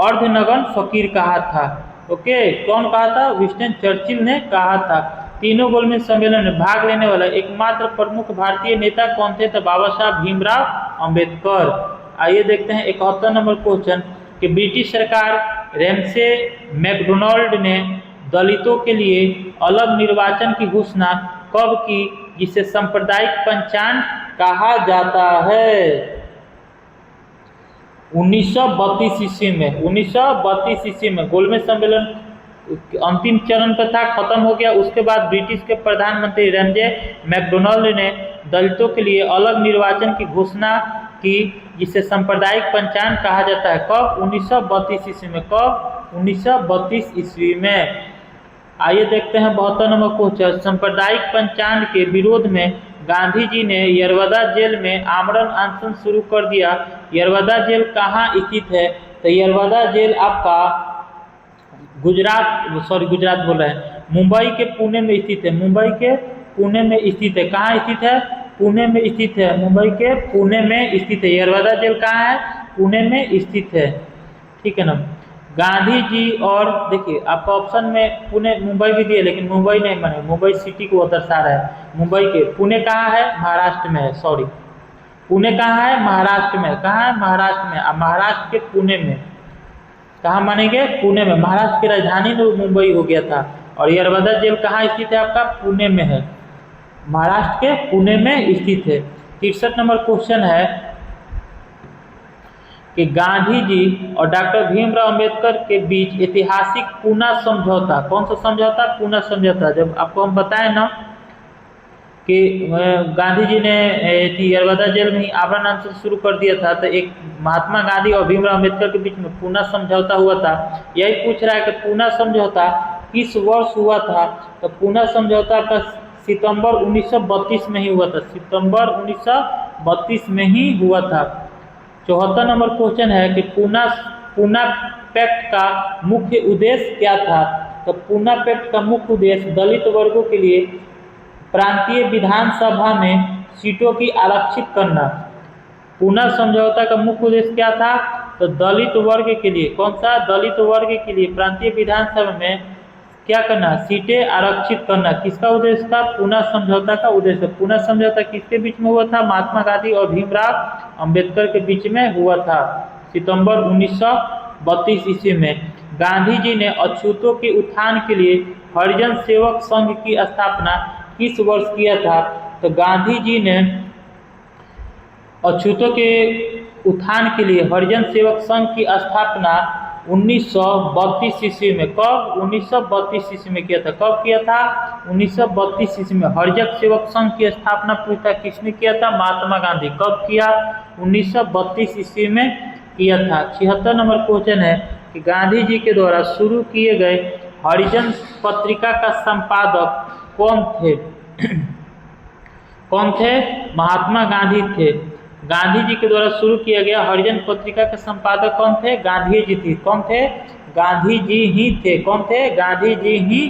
अर्धनग्न फकीर कहा था। ओके, कौन कहा था? विंस्टन चर्चिल ने कहा था। तीनों गोलमेज सम्मेलन में भाग लेने वाला एकमात्र प्रमुख भारतीय नेता कौन थे? तो बाबा साहब भीमराव अम्बेडकर। आइए देखते हैं 71 नंबर क्वेश्चन कि ब्रिटिश सरकार रैमसे मैकडोनाल्ड ने दलितों के लिए अलग निर्वाचन की घोषणा कब की, जिसे सांप्रदायिक पंचांग कहा जाता है? 1932 ईस्वी में। 1932 ईस्वी में गोलमेज सम्मेलन अंतिम चरण पर था, खत्म हो गया। उसके बाद ब्रिटिश के प्रधानमंत्री रैमसे मैकडोनाल्ड ने दलितों के लिए अलग निर्वाचन की घोषणा की, जिसे सांप्रदायिक पंचांग कहा जाता है। कब? 1932 ईस्वी में। कब? 1932 ईस्वी में। आइए देखते हैं 72 नंबर क्वेश्चन। सांप्रदायिक पंचांग के विरोध में गांधी जी ने यरवदा जेल में आमरण अनशन शुरू कर दिया। यरवदा जेल कहाँ स्थित है? तो यरवदा जेल आपका गुजरात बोल रहे हैं, मुंबई के पुणे में स्थित है। मुंबई के पुणे में स्थित है। कहाँ स्थित है? पुणे में स्थित है। मुंबई के पुणे में स्थित है। यरवदा जेल कहाँ है? पुणे में स्थित है। ठीक है ना। गांधी जी और देखिए आपका ऑप्शन में पुणे मुंबई भी दिए, लेकिन मुंबई नहीं बने, मुंबई सिटी को दर्शा रहा है। मुंबई के पुणे कहाँ है? महाराष्ट्र में है। सॉरी, पुणे कहाँ है? महाराष्ट्र में। कहाँ है? महाराष्ट्र में। अब महाराष्ट्र के पुणे में कहाँ मानेंगे? पुणे में। महाराष्ट्र की राजधानी तो मुंबई हो गया था। और यरवदा जेल कहाँ स्थित है? आपका पुणे में है। महाराष्ट्र के पुणे में स्थित है। 63 नंबर क्वेश्चन है कि गांधी जी और डॉक्टर भीमराव अम्बेडकर के बीच ऐतिहासिक पूना समझौता, कौन सा समझौता? पूना समझौता। जब आपको हम बताएं ना कि गांधी जी ने यरवदा जेल में ही आमरण अनशन शुरू कर दिया था, तो एक महात्मा गांधी और भीमराव अम्बेडकर के बीच में पूना समझौता हुआ था। यही पूछ रहा है कि पूना समझौता किस वर्ष हुआ था? तो पूना समझौता का सितंबर 1932 में ही हुआ था। सितंबर 1932 में ही हुआ था। 74 नंबर क्वेश्चन है कि पूना पैक्ट का मुख्य उद्देश्य क्या था? तो पूना पैक्ट का मुख्य उद्देश्य दलित वर्गों के लिए प्रांतीय विधानसभा में सीटों की आरक्षित करना। पूना समझौता का मुख्य उद्देश्य क्या था? तो दलित वर्ग के लिए, कौन सा? दलित वर्ग के लिए प्रांतीय विधानसभा में क्या करना? सीटें आरक्षित करना। किसका उद्देश्य था? पूना समझौता का उद्देश्य। पूना समझौता किसके बीच में हुआ था? महात्मा गांधी और भीमराव अम्बेडकर के बीच में हुआ था, सितंबर 1932 ईस्वी में। गांधी जी ने अछूतों के उत्थान के लिए हरिजन सेवक संघ की स्थापना किस वर्ष किया था? तो गांधी जी ने अछूतों के उत्थान के लिए हरिजन सेवक संघ की स्थापना 1932 ईस्वी में। कब? 1932 ईस्वी में किया था। कब किया था? 1932 ईस्वी में। हरिजन सेवक संघ की स्थापना पूछता किसने किया था? महात्मा गांधी। कब किया? 1932 ईस्वी में किया था। 76 नंबर क्वेश्चन है कि गांधी जी के द्वारा शुरू किए गए हरिजन पत्रिका का संपादक कौन थे? कौन थे? महात्मा गांधी थे। गांधी जी के द्वारा शुरू किया गया हरिजन पत्रिका के संपादक कौन थे? गांधी जी थी। कौन थे? गांधी जी ही थे। कौन थे? गांधी जी ही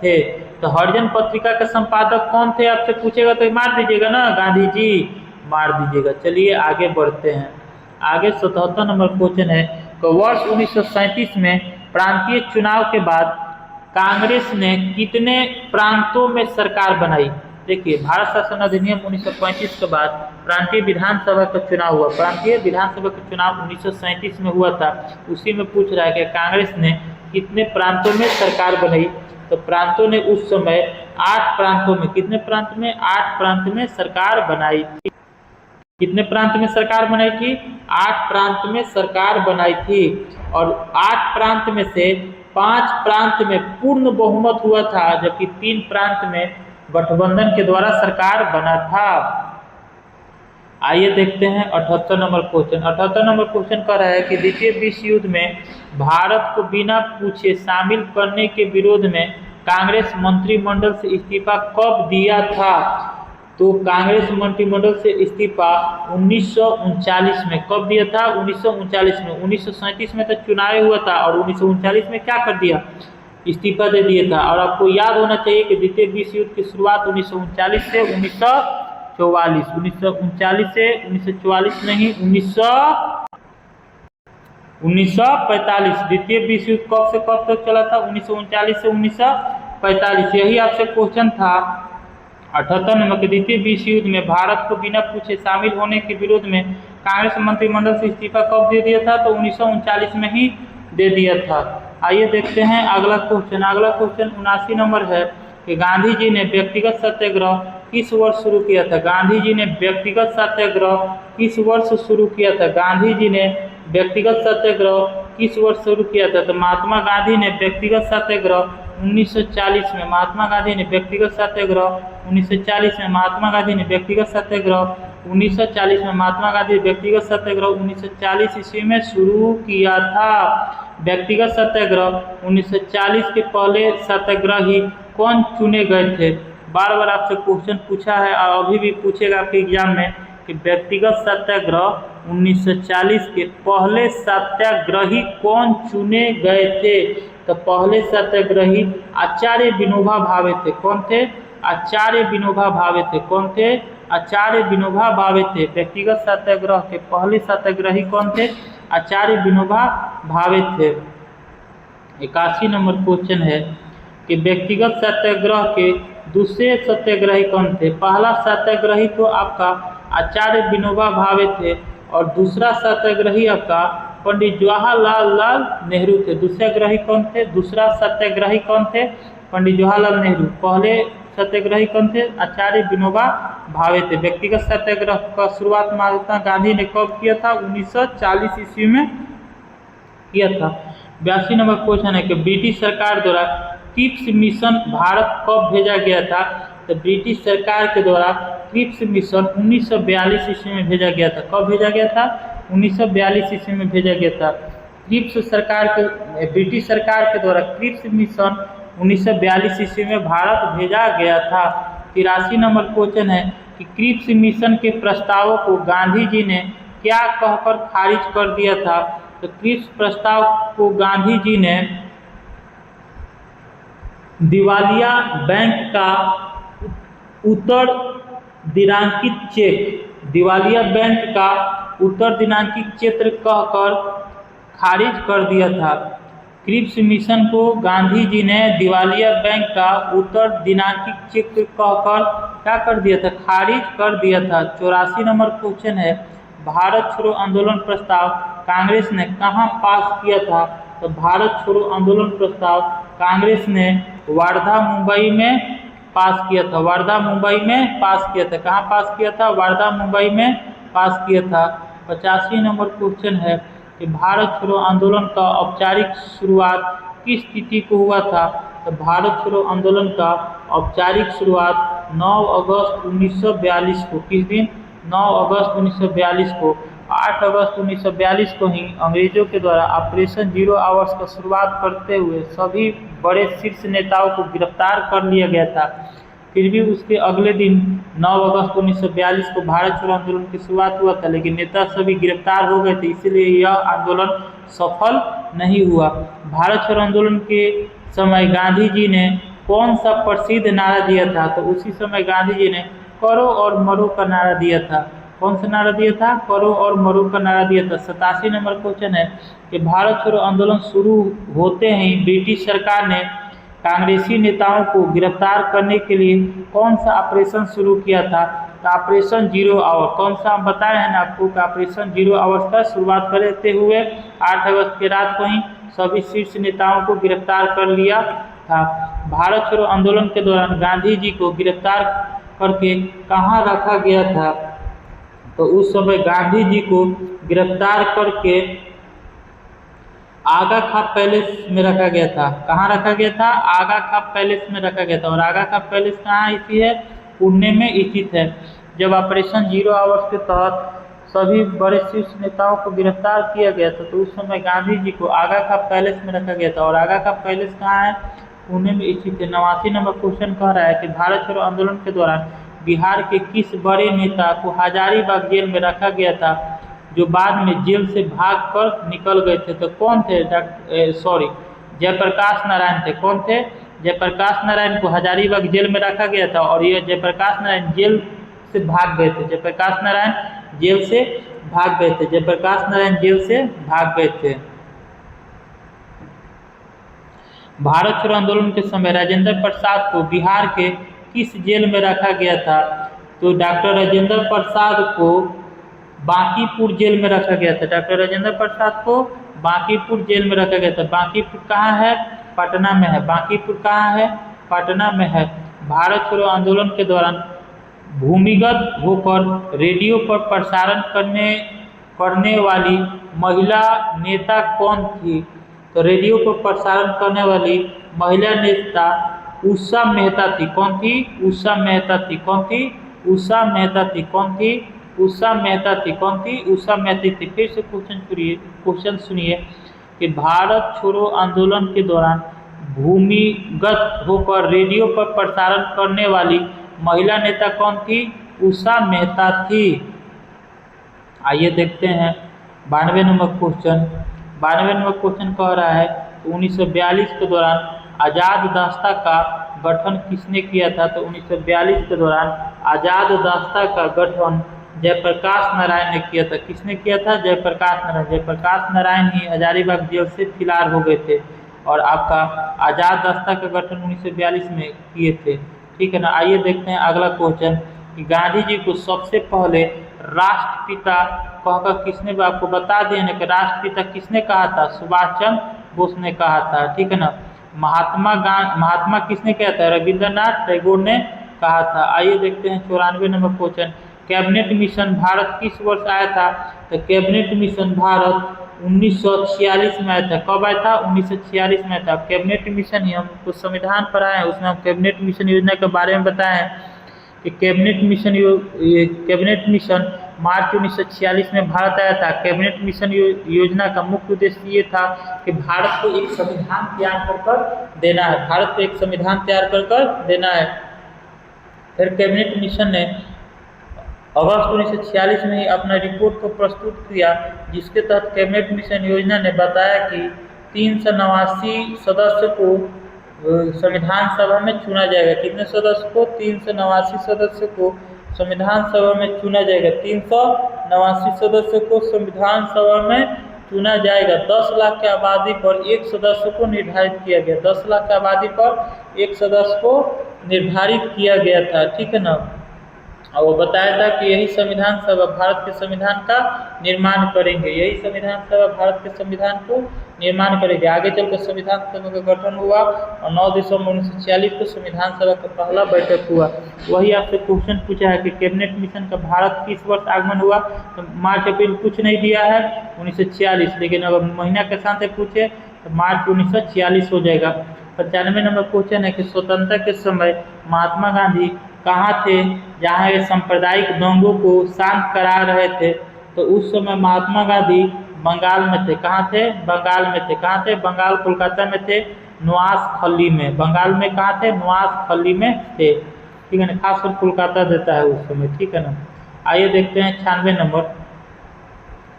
थे। तो हरिजन पत्रिका के संपादक कौन थे आपसे पूछेगा तो मार दीजिएगा ना, गांधी जी मार दीजिएगा। चलिए आगे बढ़ते हैं। आगे 77 नंबर क्वेश्चन है कि वर्ष 1937 में प्रांतीय चुनाव के बाद कांग्रेस ने कितने प्रांतों में सरकार बनाई? देखिए, भारत शासन अधिनियम 1935 के बाद प्रांतीय विधानसभा का चुनाव हुआ। प्रांतीय विधानसभा का चुनाव 1937 में हुआ था। उसी में पूछ रहा है कि कांग्रेस ने कितने प्रांतों में सरकार बनाई? तो प्रांतों ने उस समय 8 प्रांतों में, कितने प्रांत में? 8 प्रांत में सरकार बनाई थी। कितने प्रांत में सरकार बनाई थी? 8 प्रांत में सरकार बनाई थी। और 8 प्रांत में से 5 प्रांत में पूर्ण बहुमत हुआ था, जबकि 3 प्रांत में गठबंधन के द्वारा सरकार बना था। आइए देखते हैं 78 नंबर क्वेश्चन। 78 नंबर क्वेश्चन कह रहा है कि द्वितीय विश्व युद्ध में भारत को बिना पूछे शामिल करने के विरोध में कांग्रेस मंत्रिमंडल से इस्तीफा कब दिया था? तो कांग्रेस मंत्रिमंडल से इस्तीफा 1939 में। कब दिया था? 1939 में। 1937 में तो चुनाव हुआ था और 1939 में क्या कर दिया? इस्तीफा दे दिया था। और आपको याद होना चाहिए कि द्वितीय विश्व युद्ध की शुरुआत 1939 से 1944, 1939 से 1944 नहीं, 1945। द्वितीय विश्व युद्ध कब से कब तक चला था? 1939 से 1945। यही आपसे क्वेश्चन था 78 नंबर के। द्वितीय विश्व युद्ध में भारत को बिना पूछे शामिल होने के विरोध में कांग्रेस मंत्रिमंडल से इस्तीफा कब दे दिया था? तो 1939 में ही दे दिया था। आइए देखते हैं अगला क्वेश्चन। अगला क्वेश्चन 79 नंबर है कि गांधी जी ने व्यक्तिगत सत्याग्रह किस वर्ष शुरू किया था? गांधी जी ने व्यक्तिगत सत्याग्रह किस वर्ष शुरू किया था? गांधी जी ने व्यक्तिगत सत्याग्रह किस वर्ष शुरू किया था? तो महात्मा गांधी ने व्यक्तिगत सत्याग्रह 1940 में। महात्मा गांधी ने व्यक्तिगत सत्याग्रह 1940 में। महात्मा गांधी ने व्यक्तिगत सत्याग्रह 1940 में। महात्मा गांधी व्यक्तिगत सत्याग्रह 1940 ईस्वी में शुरू किया था। व्यक्तिगत सत्याग्रह 1940 के पहले सत्याग्रही कौन चुने गए थे? बार बार आपसे क्वेश्चन पूछा है और अभी भी पूछेगा आपके एग्जाम में कि व्यक्तिगत सत्याग्रह 1940 के पहले सत्याग्रही कौन चुने गए थे? तो पहले सत्याग्रही आचार्य विनोबा भावे थे। कौन थे? आचार्य विनोबा भावे थे। कौन थे? आचार्य विनोबा भावे थे। व्यक्तिगत सत्याग्रह के पहले सत्याग्रही कौन थे? आचार्य विनोबा भावे थे। 81 नंबर क्वेश्चन है कि व्यक्तिगत सत्याग्रह के दूसरे सत्याग्रही कौन थे? पहला सत्याग्रही तो आपका आचार्य विनोबा भावे थे और दूसरा सत्याग्रही आपका पंडित जवाहरलाल नेहरू थे। दूसरा कौन थे? दूसरा सत्याग्रही कौन थे? पंडित जवाहरलाल नेहरू। पहले सत्याग्रही कौन थे? आचार्य विनोबा भावे थे। व्यक्तिगत सत्याग्रह का शुरुआत महात्मा गांधी ने कब किया था? 1940 ईस्वी में किया था। 82 नंबर क्वेश्चन है कि ब्रिटिश सरकार द्वारा क्रिप्स मिशन भारत कब भेजा गया था? तो ब्रिटिश सरकार के द्वारा क्रिप्स मिशन 1942 ईस्वी में भेजा गया था। कब भेजा गया था? 1942 ईस्वी में भेजा गया था। ब्रिटिश सरकार के द्वारा क्रिप्स मिशन 1942 ईस्वी में भारत भेजा गया था। 83 नंबर क्वेश्चन है कि क्रिप्स मिशन के प्रस्तावों को गांधी जी ने क्या कहकर खारिज कर दिया था? तो क्रिप्स प्रस्ताव को गांधी जी ने दिवालिया बैंक का उत्तर दिनांकित चेक, दिवालिया बैंक का उत्तर दिनांकित क्षेत्र कहकर खारिज कर दिया था। क्रिप्स मिशन को गांधी जी ने दिवालिया बैंक का उत्तर दिनांकित चेक कहकर क्या कर दिया था? खारिज कर दिया था। 84 नंबर क्वेश्चन है भारत छोड़ो आंदोलन प्रस्ताव कांग्रेस ने कहाँ पास किया था? तो भारत छोड़ो आंदोलन प्रस्ताव कांग्रेस ने वर्धा मुंबई में पास किया था। वर्धा मुंबई में पास किया था। कहाँ पास किया था? वर्धा मुंबई में पास किया था। 85 नंबर क्वेश्चन है कि भारत छोड़ो आंदोलन का औपचारिक शुरुआत किस तिथि को हुआ था? तो भारत छोड़ो आंदोलन का औपचारिक शुरुआत 9 अगस्त 1942 को। किस दिन? 9 अगस्त 1942 को 8 अगस्त 1942 को ही अंग्रेजों के द्वारा ऑपरेशन 0 आवर्स का शुरुआत करते हुए सभी बड़े शीर्ष नेताओं को गिरफ्तार कर लिया गया था। फिर भी उसके अगले दिन 9 अगस्त 1942 को भारत छोड़ो आंदोलन की शुरुआत हुआ था, लेकिन नेता सभी गिरफ्तार हो गए थे, इसीलिए यह आंदोलन सफल नहीं हुआ। भारत छोड़ो आंदोलन के समय गांधी जी ने कौन सा प्रसिद्ध नारा दिया था? तो उसी समय गांधी जी ने करो और मरो का नारा दिया था। कौन सा नारा दिया था? करो और मरो का नारा दिया था। 87 नंबर क्वेश्चन है कि भारत छोड़ो आंदोलन शुरू होते ही ब्रिटिश सरकार ने कांग्रेसी नेताओं को गिरफ्तार करने के लिए कौन सा ऑपरेशन शुरू किया था? तो ऑपरेशन 0 आवर। कौन सा हम बताए हैं ना आपको कि ऑपरेशन 0 आवर्स का शुरुआत करते हुए 8 अगस्त की रात को ही सभी शीर्ष नेताओं को गिरफ्तार कर लिया था। भारत छोड़ो आंदोलन के दौरान गांधी जी को गिरफ्तार करके कहाँ रखा गया था? तो उस समय गांधी जी को गिरफ्तार करके आगा खां पैलेस में रखा गया था। कहाँ रखा गया था? आगा खां पैलेस में रखा गया था। और आगा खां पैलेस कहाँ स्थित है? पुणे में स्थित है। जब ऑपरेशन 0 आवर्स के तहत सभी बड़े शीर्ष नेताओं को गिरफ्तार किया गया था, तो उस समय गांधी जी को आगा खां पैलेस में रखा गया था। और आगा खां पैलेस कहाँ है? पुणे में स्थित है। 89 नंबर क्वेश्चन कह रहा है कि भारत छोड़ो आंदोलन के दौरान बिहार के किस बड़े नेता को हजारीबाग जेल में रखा गया था, जो बाद में जेल से भागकर निकल गए थे? तो कौन थे? जयप्रकाश नारायण थे। कौन थे? जयप्रकाश नारायण को हजारीबाग जेल में रखा गया था और यह जयप्रकाश नारायण जेल से भाग गए थे। जयप्रकाश नारायण जेल से भाग गए थे। जयप्रकाश नारायण जेल से भाग गए थे। भारत छोड़ो आंदोलन के समय राजेंद्र प्रसाद को बिहार के किस जेल में रखा गया था? तो डॉक्टर राजेंद्र प्रसाद को बांकीपुर जेल में रखा गया था। डॉक्टर राजेंद्र प्रसाद को बांकीपुर जेल में रखा गया था। बांकीपुर कहाँ है? पटना में है। बांकीपुर कहाँ है? पटना में है। भारत छोड़ो आंदोलन के दौरान भूमिगत होकर रेडियो पर प्रसारण करने वाली महिला नेता कौन थी? तो रेडियो पर प्रसारण करने वाली महिला नेता उषा मेहता थी। कौन थी? उषा मेहता थी। कौन थी? उषा मेहता थी। कौन थी? उषा मेहता थी। कौन थी? उषा मेहता थी। फिर से क्वेश्चन सुनिए कि भारत छोड़ो आंदोलन के दौरान भूमिगत होकर रेडियो पर प्रसारण करने वाली महिला नेता कौन थी? उषा मेहता थी। आइए देखते हैं 92 नंबर क्वेश्चन। 92 नंबर क्वेश्चन कह रहा है 1942 के दौरान आज़ाद दस्ता का गठन किसने किया था? तो 1942 के दौरान आज़ाद दस्ता का गठन जयप्रकाश नारायण ने किया था। किसने किया था? जयप्रकाश नारायण। जयप्रकाश नारायण ही हजारीबाग जेल से फरार हो गए थे और आपका आज़ाद दस्ता का गठन 1942 में किए थे। ठीक है ना। आइए देखते हैं अगला क्वेश्चन कि गांधी जी को सबसे पहले राष्ट्रपिता कहकर किसने, आपको बता दें कि राष्ट्रपिता किसने कहा था? सुभाष चंद्र बोस ने कहा था। ठीक है ना। महात्मा किसने कहा था? रविंद्रनाथ टैगोर ने कहा था। आइए देखते हैं 94 number question. Cabinet mission Bharat किस वर्ष आया था? तो कैबिनेट मिशन भारत 1946 में आया था। कब आया था? 1946 में आया था। कैबिनेट मिशन ही हम कुछ संविधान पर आए हैं, उसमें हम कैबिनेट मिशन योजना के बारे में बताए हैं कि कैबिनेट मिशन मार्च 1946 में भारत आया था। कैबिनेट मिशन योजना का मुख्य उद्देश्य ये था कि भारत को एक संविधान तैयार कर देना है। भारत को एक संविधान तैयार कर देना है। फिर कैबिनेट मिशन ने अगस्त 1946 में ही अपना रिपोर्ट को प्रस्तुत किया, जिसके तहत कैबिनेट मिशन योजना ने बताया कि 389 सदस्य को संविधान सभा में चुना जाएगा। कितने सदस्य को? 389 सदस्य को संविधान सभा में चुना जाएगा। 389 सदस्य को संविधान सभा में चुना जाएगा। 10 लाख की आबादी पर एक सदस्य को निर्धारित किया गया। 10 लाख की आबादी पर एक सदस्य को निर्धारित किया गया था। ठीक है ना। और वो बताया था कि यही संविधान सभा भारत के संविधान का निर्माण करेंगे। यही संविधान सभा भारत के संविधान को निर्माण करेंगे। आगे चलकर संविधान सभा का गठन हुआ और 9 दिसंबर 1946 को संविधान सभा का पहला बैठक हुआ। वही आपसे क्वेश्चन पूछा है कि कैबिनेट मिशन का भारत किस वर्ष आगमन हुआ? तो मार्च अप्रैल कुछ नहीं दिया है 1946, लेकिन अगर महीना के साथ पूछे तो मार्च 1946 हो जाएगा। 95 नंबर क्वेश्चन है कि स्वतंत्रता के समय महात्मा गांधी कहाँ थे जहाँ वे सांप्रदायिक दंगों को शांत करा रहे थे? तो उस समय महात्मा गांधी बंगाल में थे। कहाँ थे? बंगाल में थे। कहाँ थे? बंगाल कोलकाता में थे, नवास खली में। बंगाल में कहाँ थे? नवास खली में थे, ठीक है ना। खासकर कोलकाता देता है उस समय, ठीक है ना। आइए देखते हैं 96 नंबर।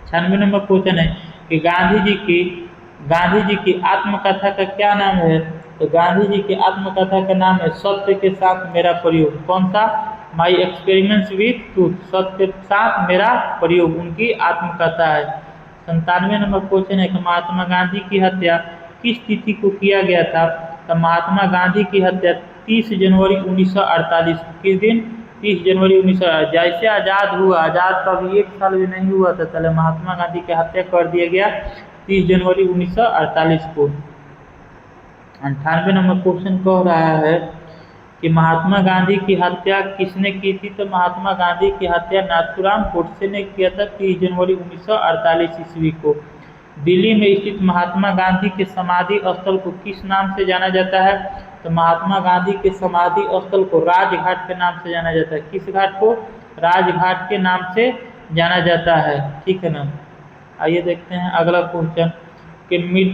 96 नंबर क्वेश्चन है कि गांधी जी की आत्मकथा का क्या नाम है? तो गांधी जी की आत्मकथा का नाम है सत्य के साथ मेरा प्रयोग। कौन सा? माई एक्सपेरिमेंट्स विथ ट्रूथ, सत्य के साथ मेरा प्रयोग उनकी आत्मकथा है। 97 नंबर क्वेश्चन है कि महात्मा गांधी की हत्या किस तिथि को किया गया था? तो महात्मा गांधी की हत्या 30 जनवरी 1948। किस दिन? 30 जनवरी 1948। जैसे आज़ाद हुआ, आज़ाद का अभी 1 साल भी नहीं हुआ था, पहले महात्मा गांधी की हत्या कर दिया गया 30 जनवरी 1948 को। 98 नंबर क्वेश्चन कह रहा है कि महात्मा गांधी की हत्या किसने की थी? तो महात्मा गांधी की हत्या नाथूराम गोडसे ने किया था 30 जनवरी 1948 ईस्वी को। दिल्ली में स्थित महात्मा गांधी के समाधि स्थल को किस नाम से जाना जाता है? तो महात्मा गांधी के समाधि स्थल को राजघाट के नाम से जाना जाता है। किस घाट को? राजघाट के नाम से जाना जाता है, ठीक है ना। आइए देखते हैं अगला क्वेश्चन कि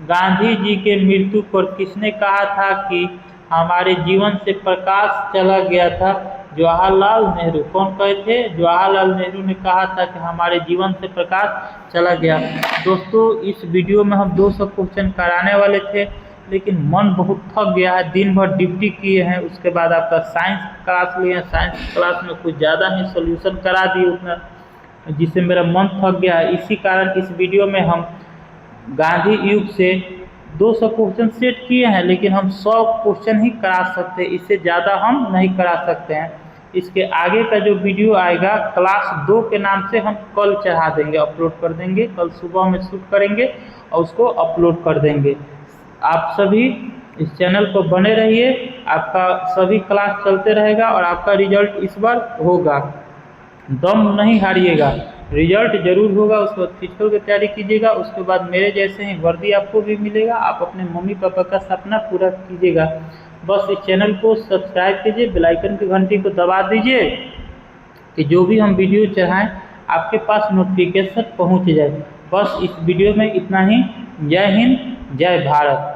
गांधी जी के मृत्यु पर किसने कहा था कि हमारे जीवन से प्रकाश चला गया था? जवाहरलाल नेहरू। कौन कहे थे? जवाहरलाल नेहरू ने कहा था कि हमारे जीवन से प्रकाश चला गया। दोस्तों इस वीडियो में हम 200 क्वेश्चन कराने वाले थे, लेकिन मन बहुत थक गया है, दिन भर ड्यूटी किए हैं, उसके बाद आपका साइंस क्लास लिए, साइंस क्लास में कुछ ज़्यादा ही सोल्यूशन करा दिए उतना, जिससे मेरा मन थक गया है। इसी कारण इस वीडियो में हम गांधी युग से 200 क्वेश्चन सेट किए हैं, लेकिन हम 100 क्वेश्चन ही करा सकते हैं, इससे ज़्यादा हम नहीं करा सकते हैं। इसके आगे का जो वीडियो आएगा क्लास 2 के नाम से हम कल चढ़ा देंगे, अपलोड कर देंगे। कल सुबह में शूट करेंगे और उसको अपलोड कर देंगे। आप सभी इस चैनल पर बने रहिए, आपका सभी क्लास चलते रहेगा और आपका रिजल्ट इस बार होगा। दम नहीं हारिएगा, रिजल्ट जरूर होगा। उसके बाद फिजिकल की तैयारी कीजिएगा, उसके बाद मेरे जैसे ही वर्दी आपको भी मिलेगा। आप अपने मम्मी पापा का सपना पूरा कीजिएगा। बस इस चैनल को सब्सक्राइब कीजिए, बेल आइकन की घंटी को दबा दीजिए कि जो भी हम वीडियो चढ़ाएं आपके पास नोटिफिकेशन पहुंच जाए। बस इस वीडियो में इतना ही। जय हिंद, जय भारत।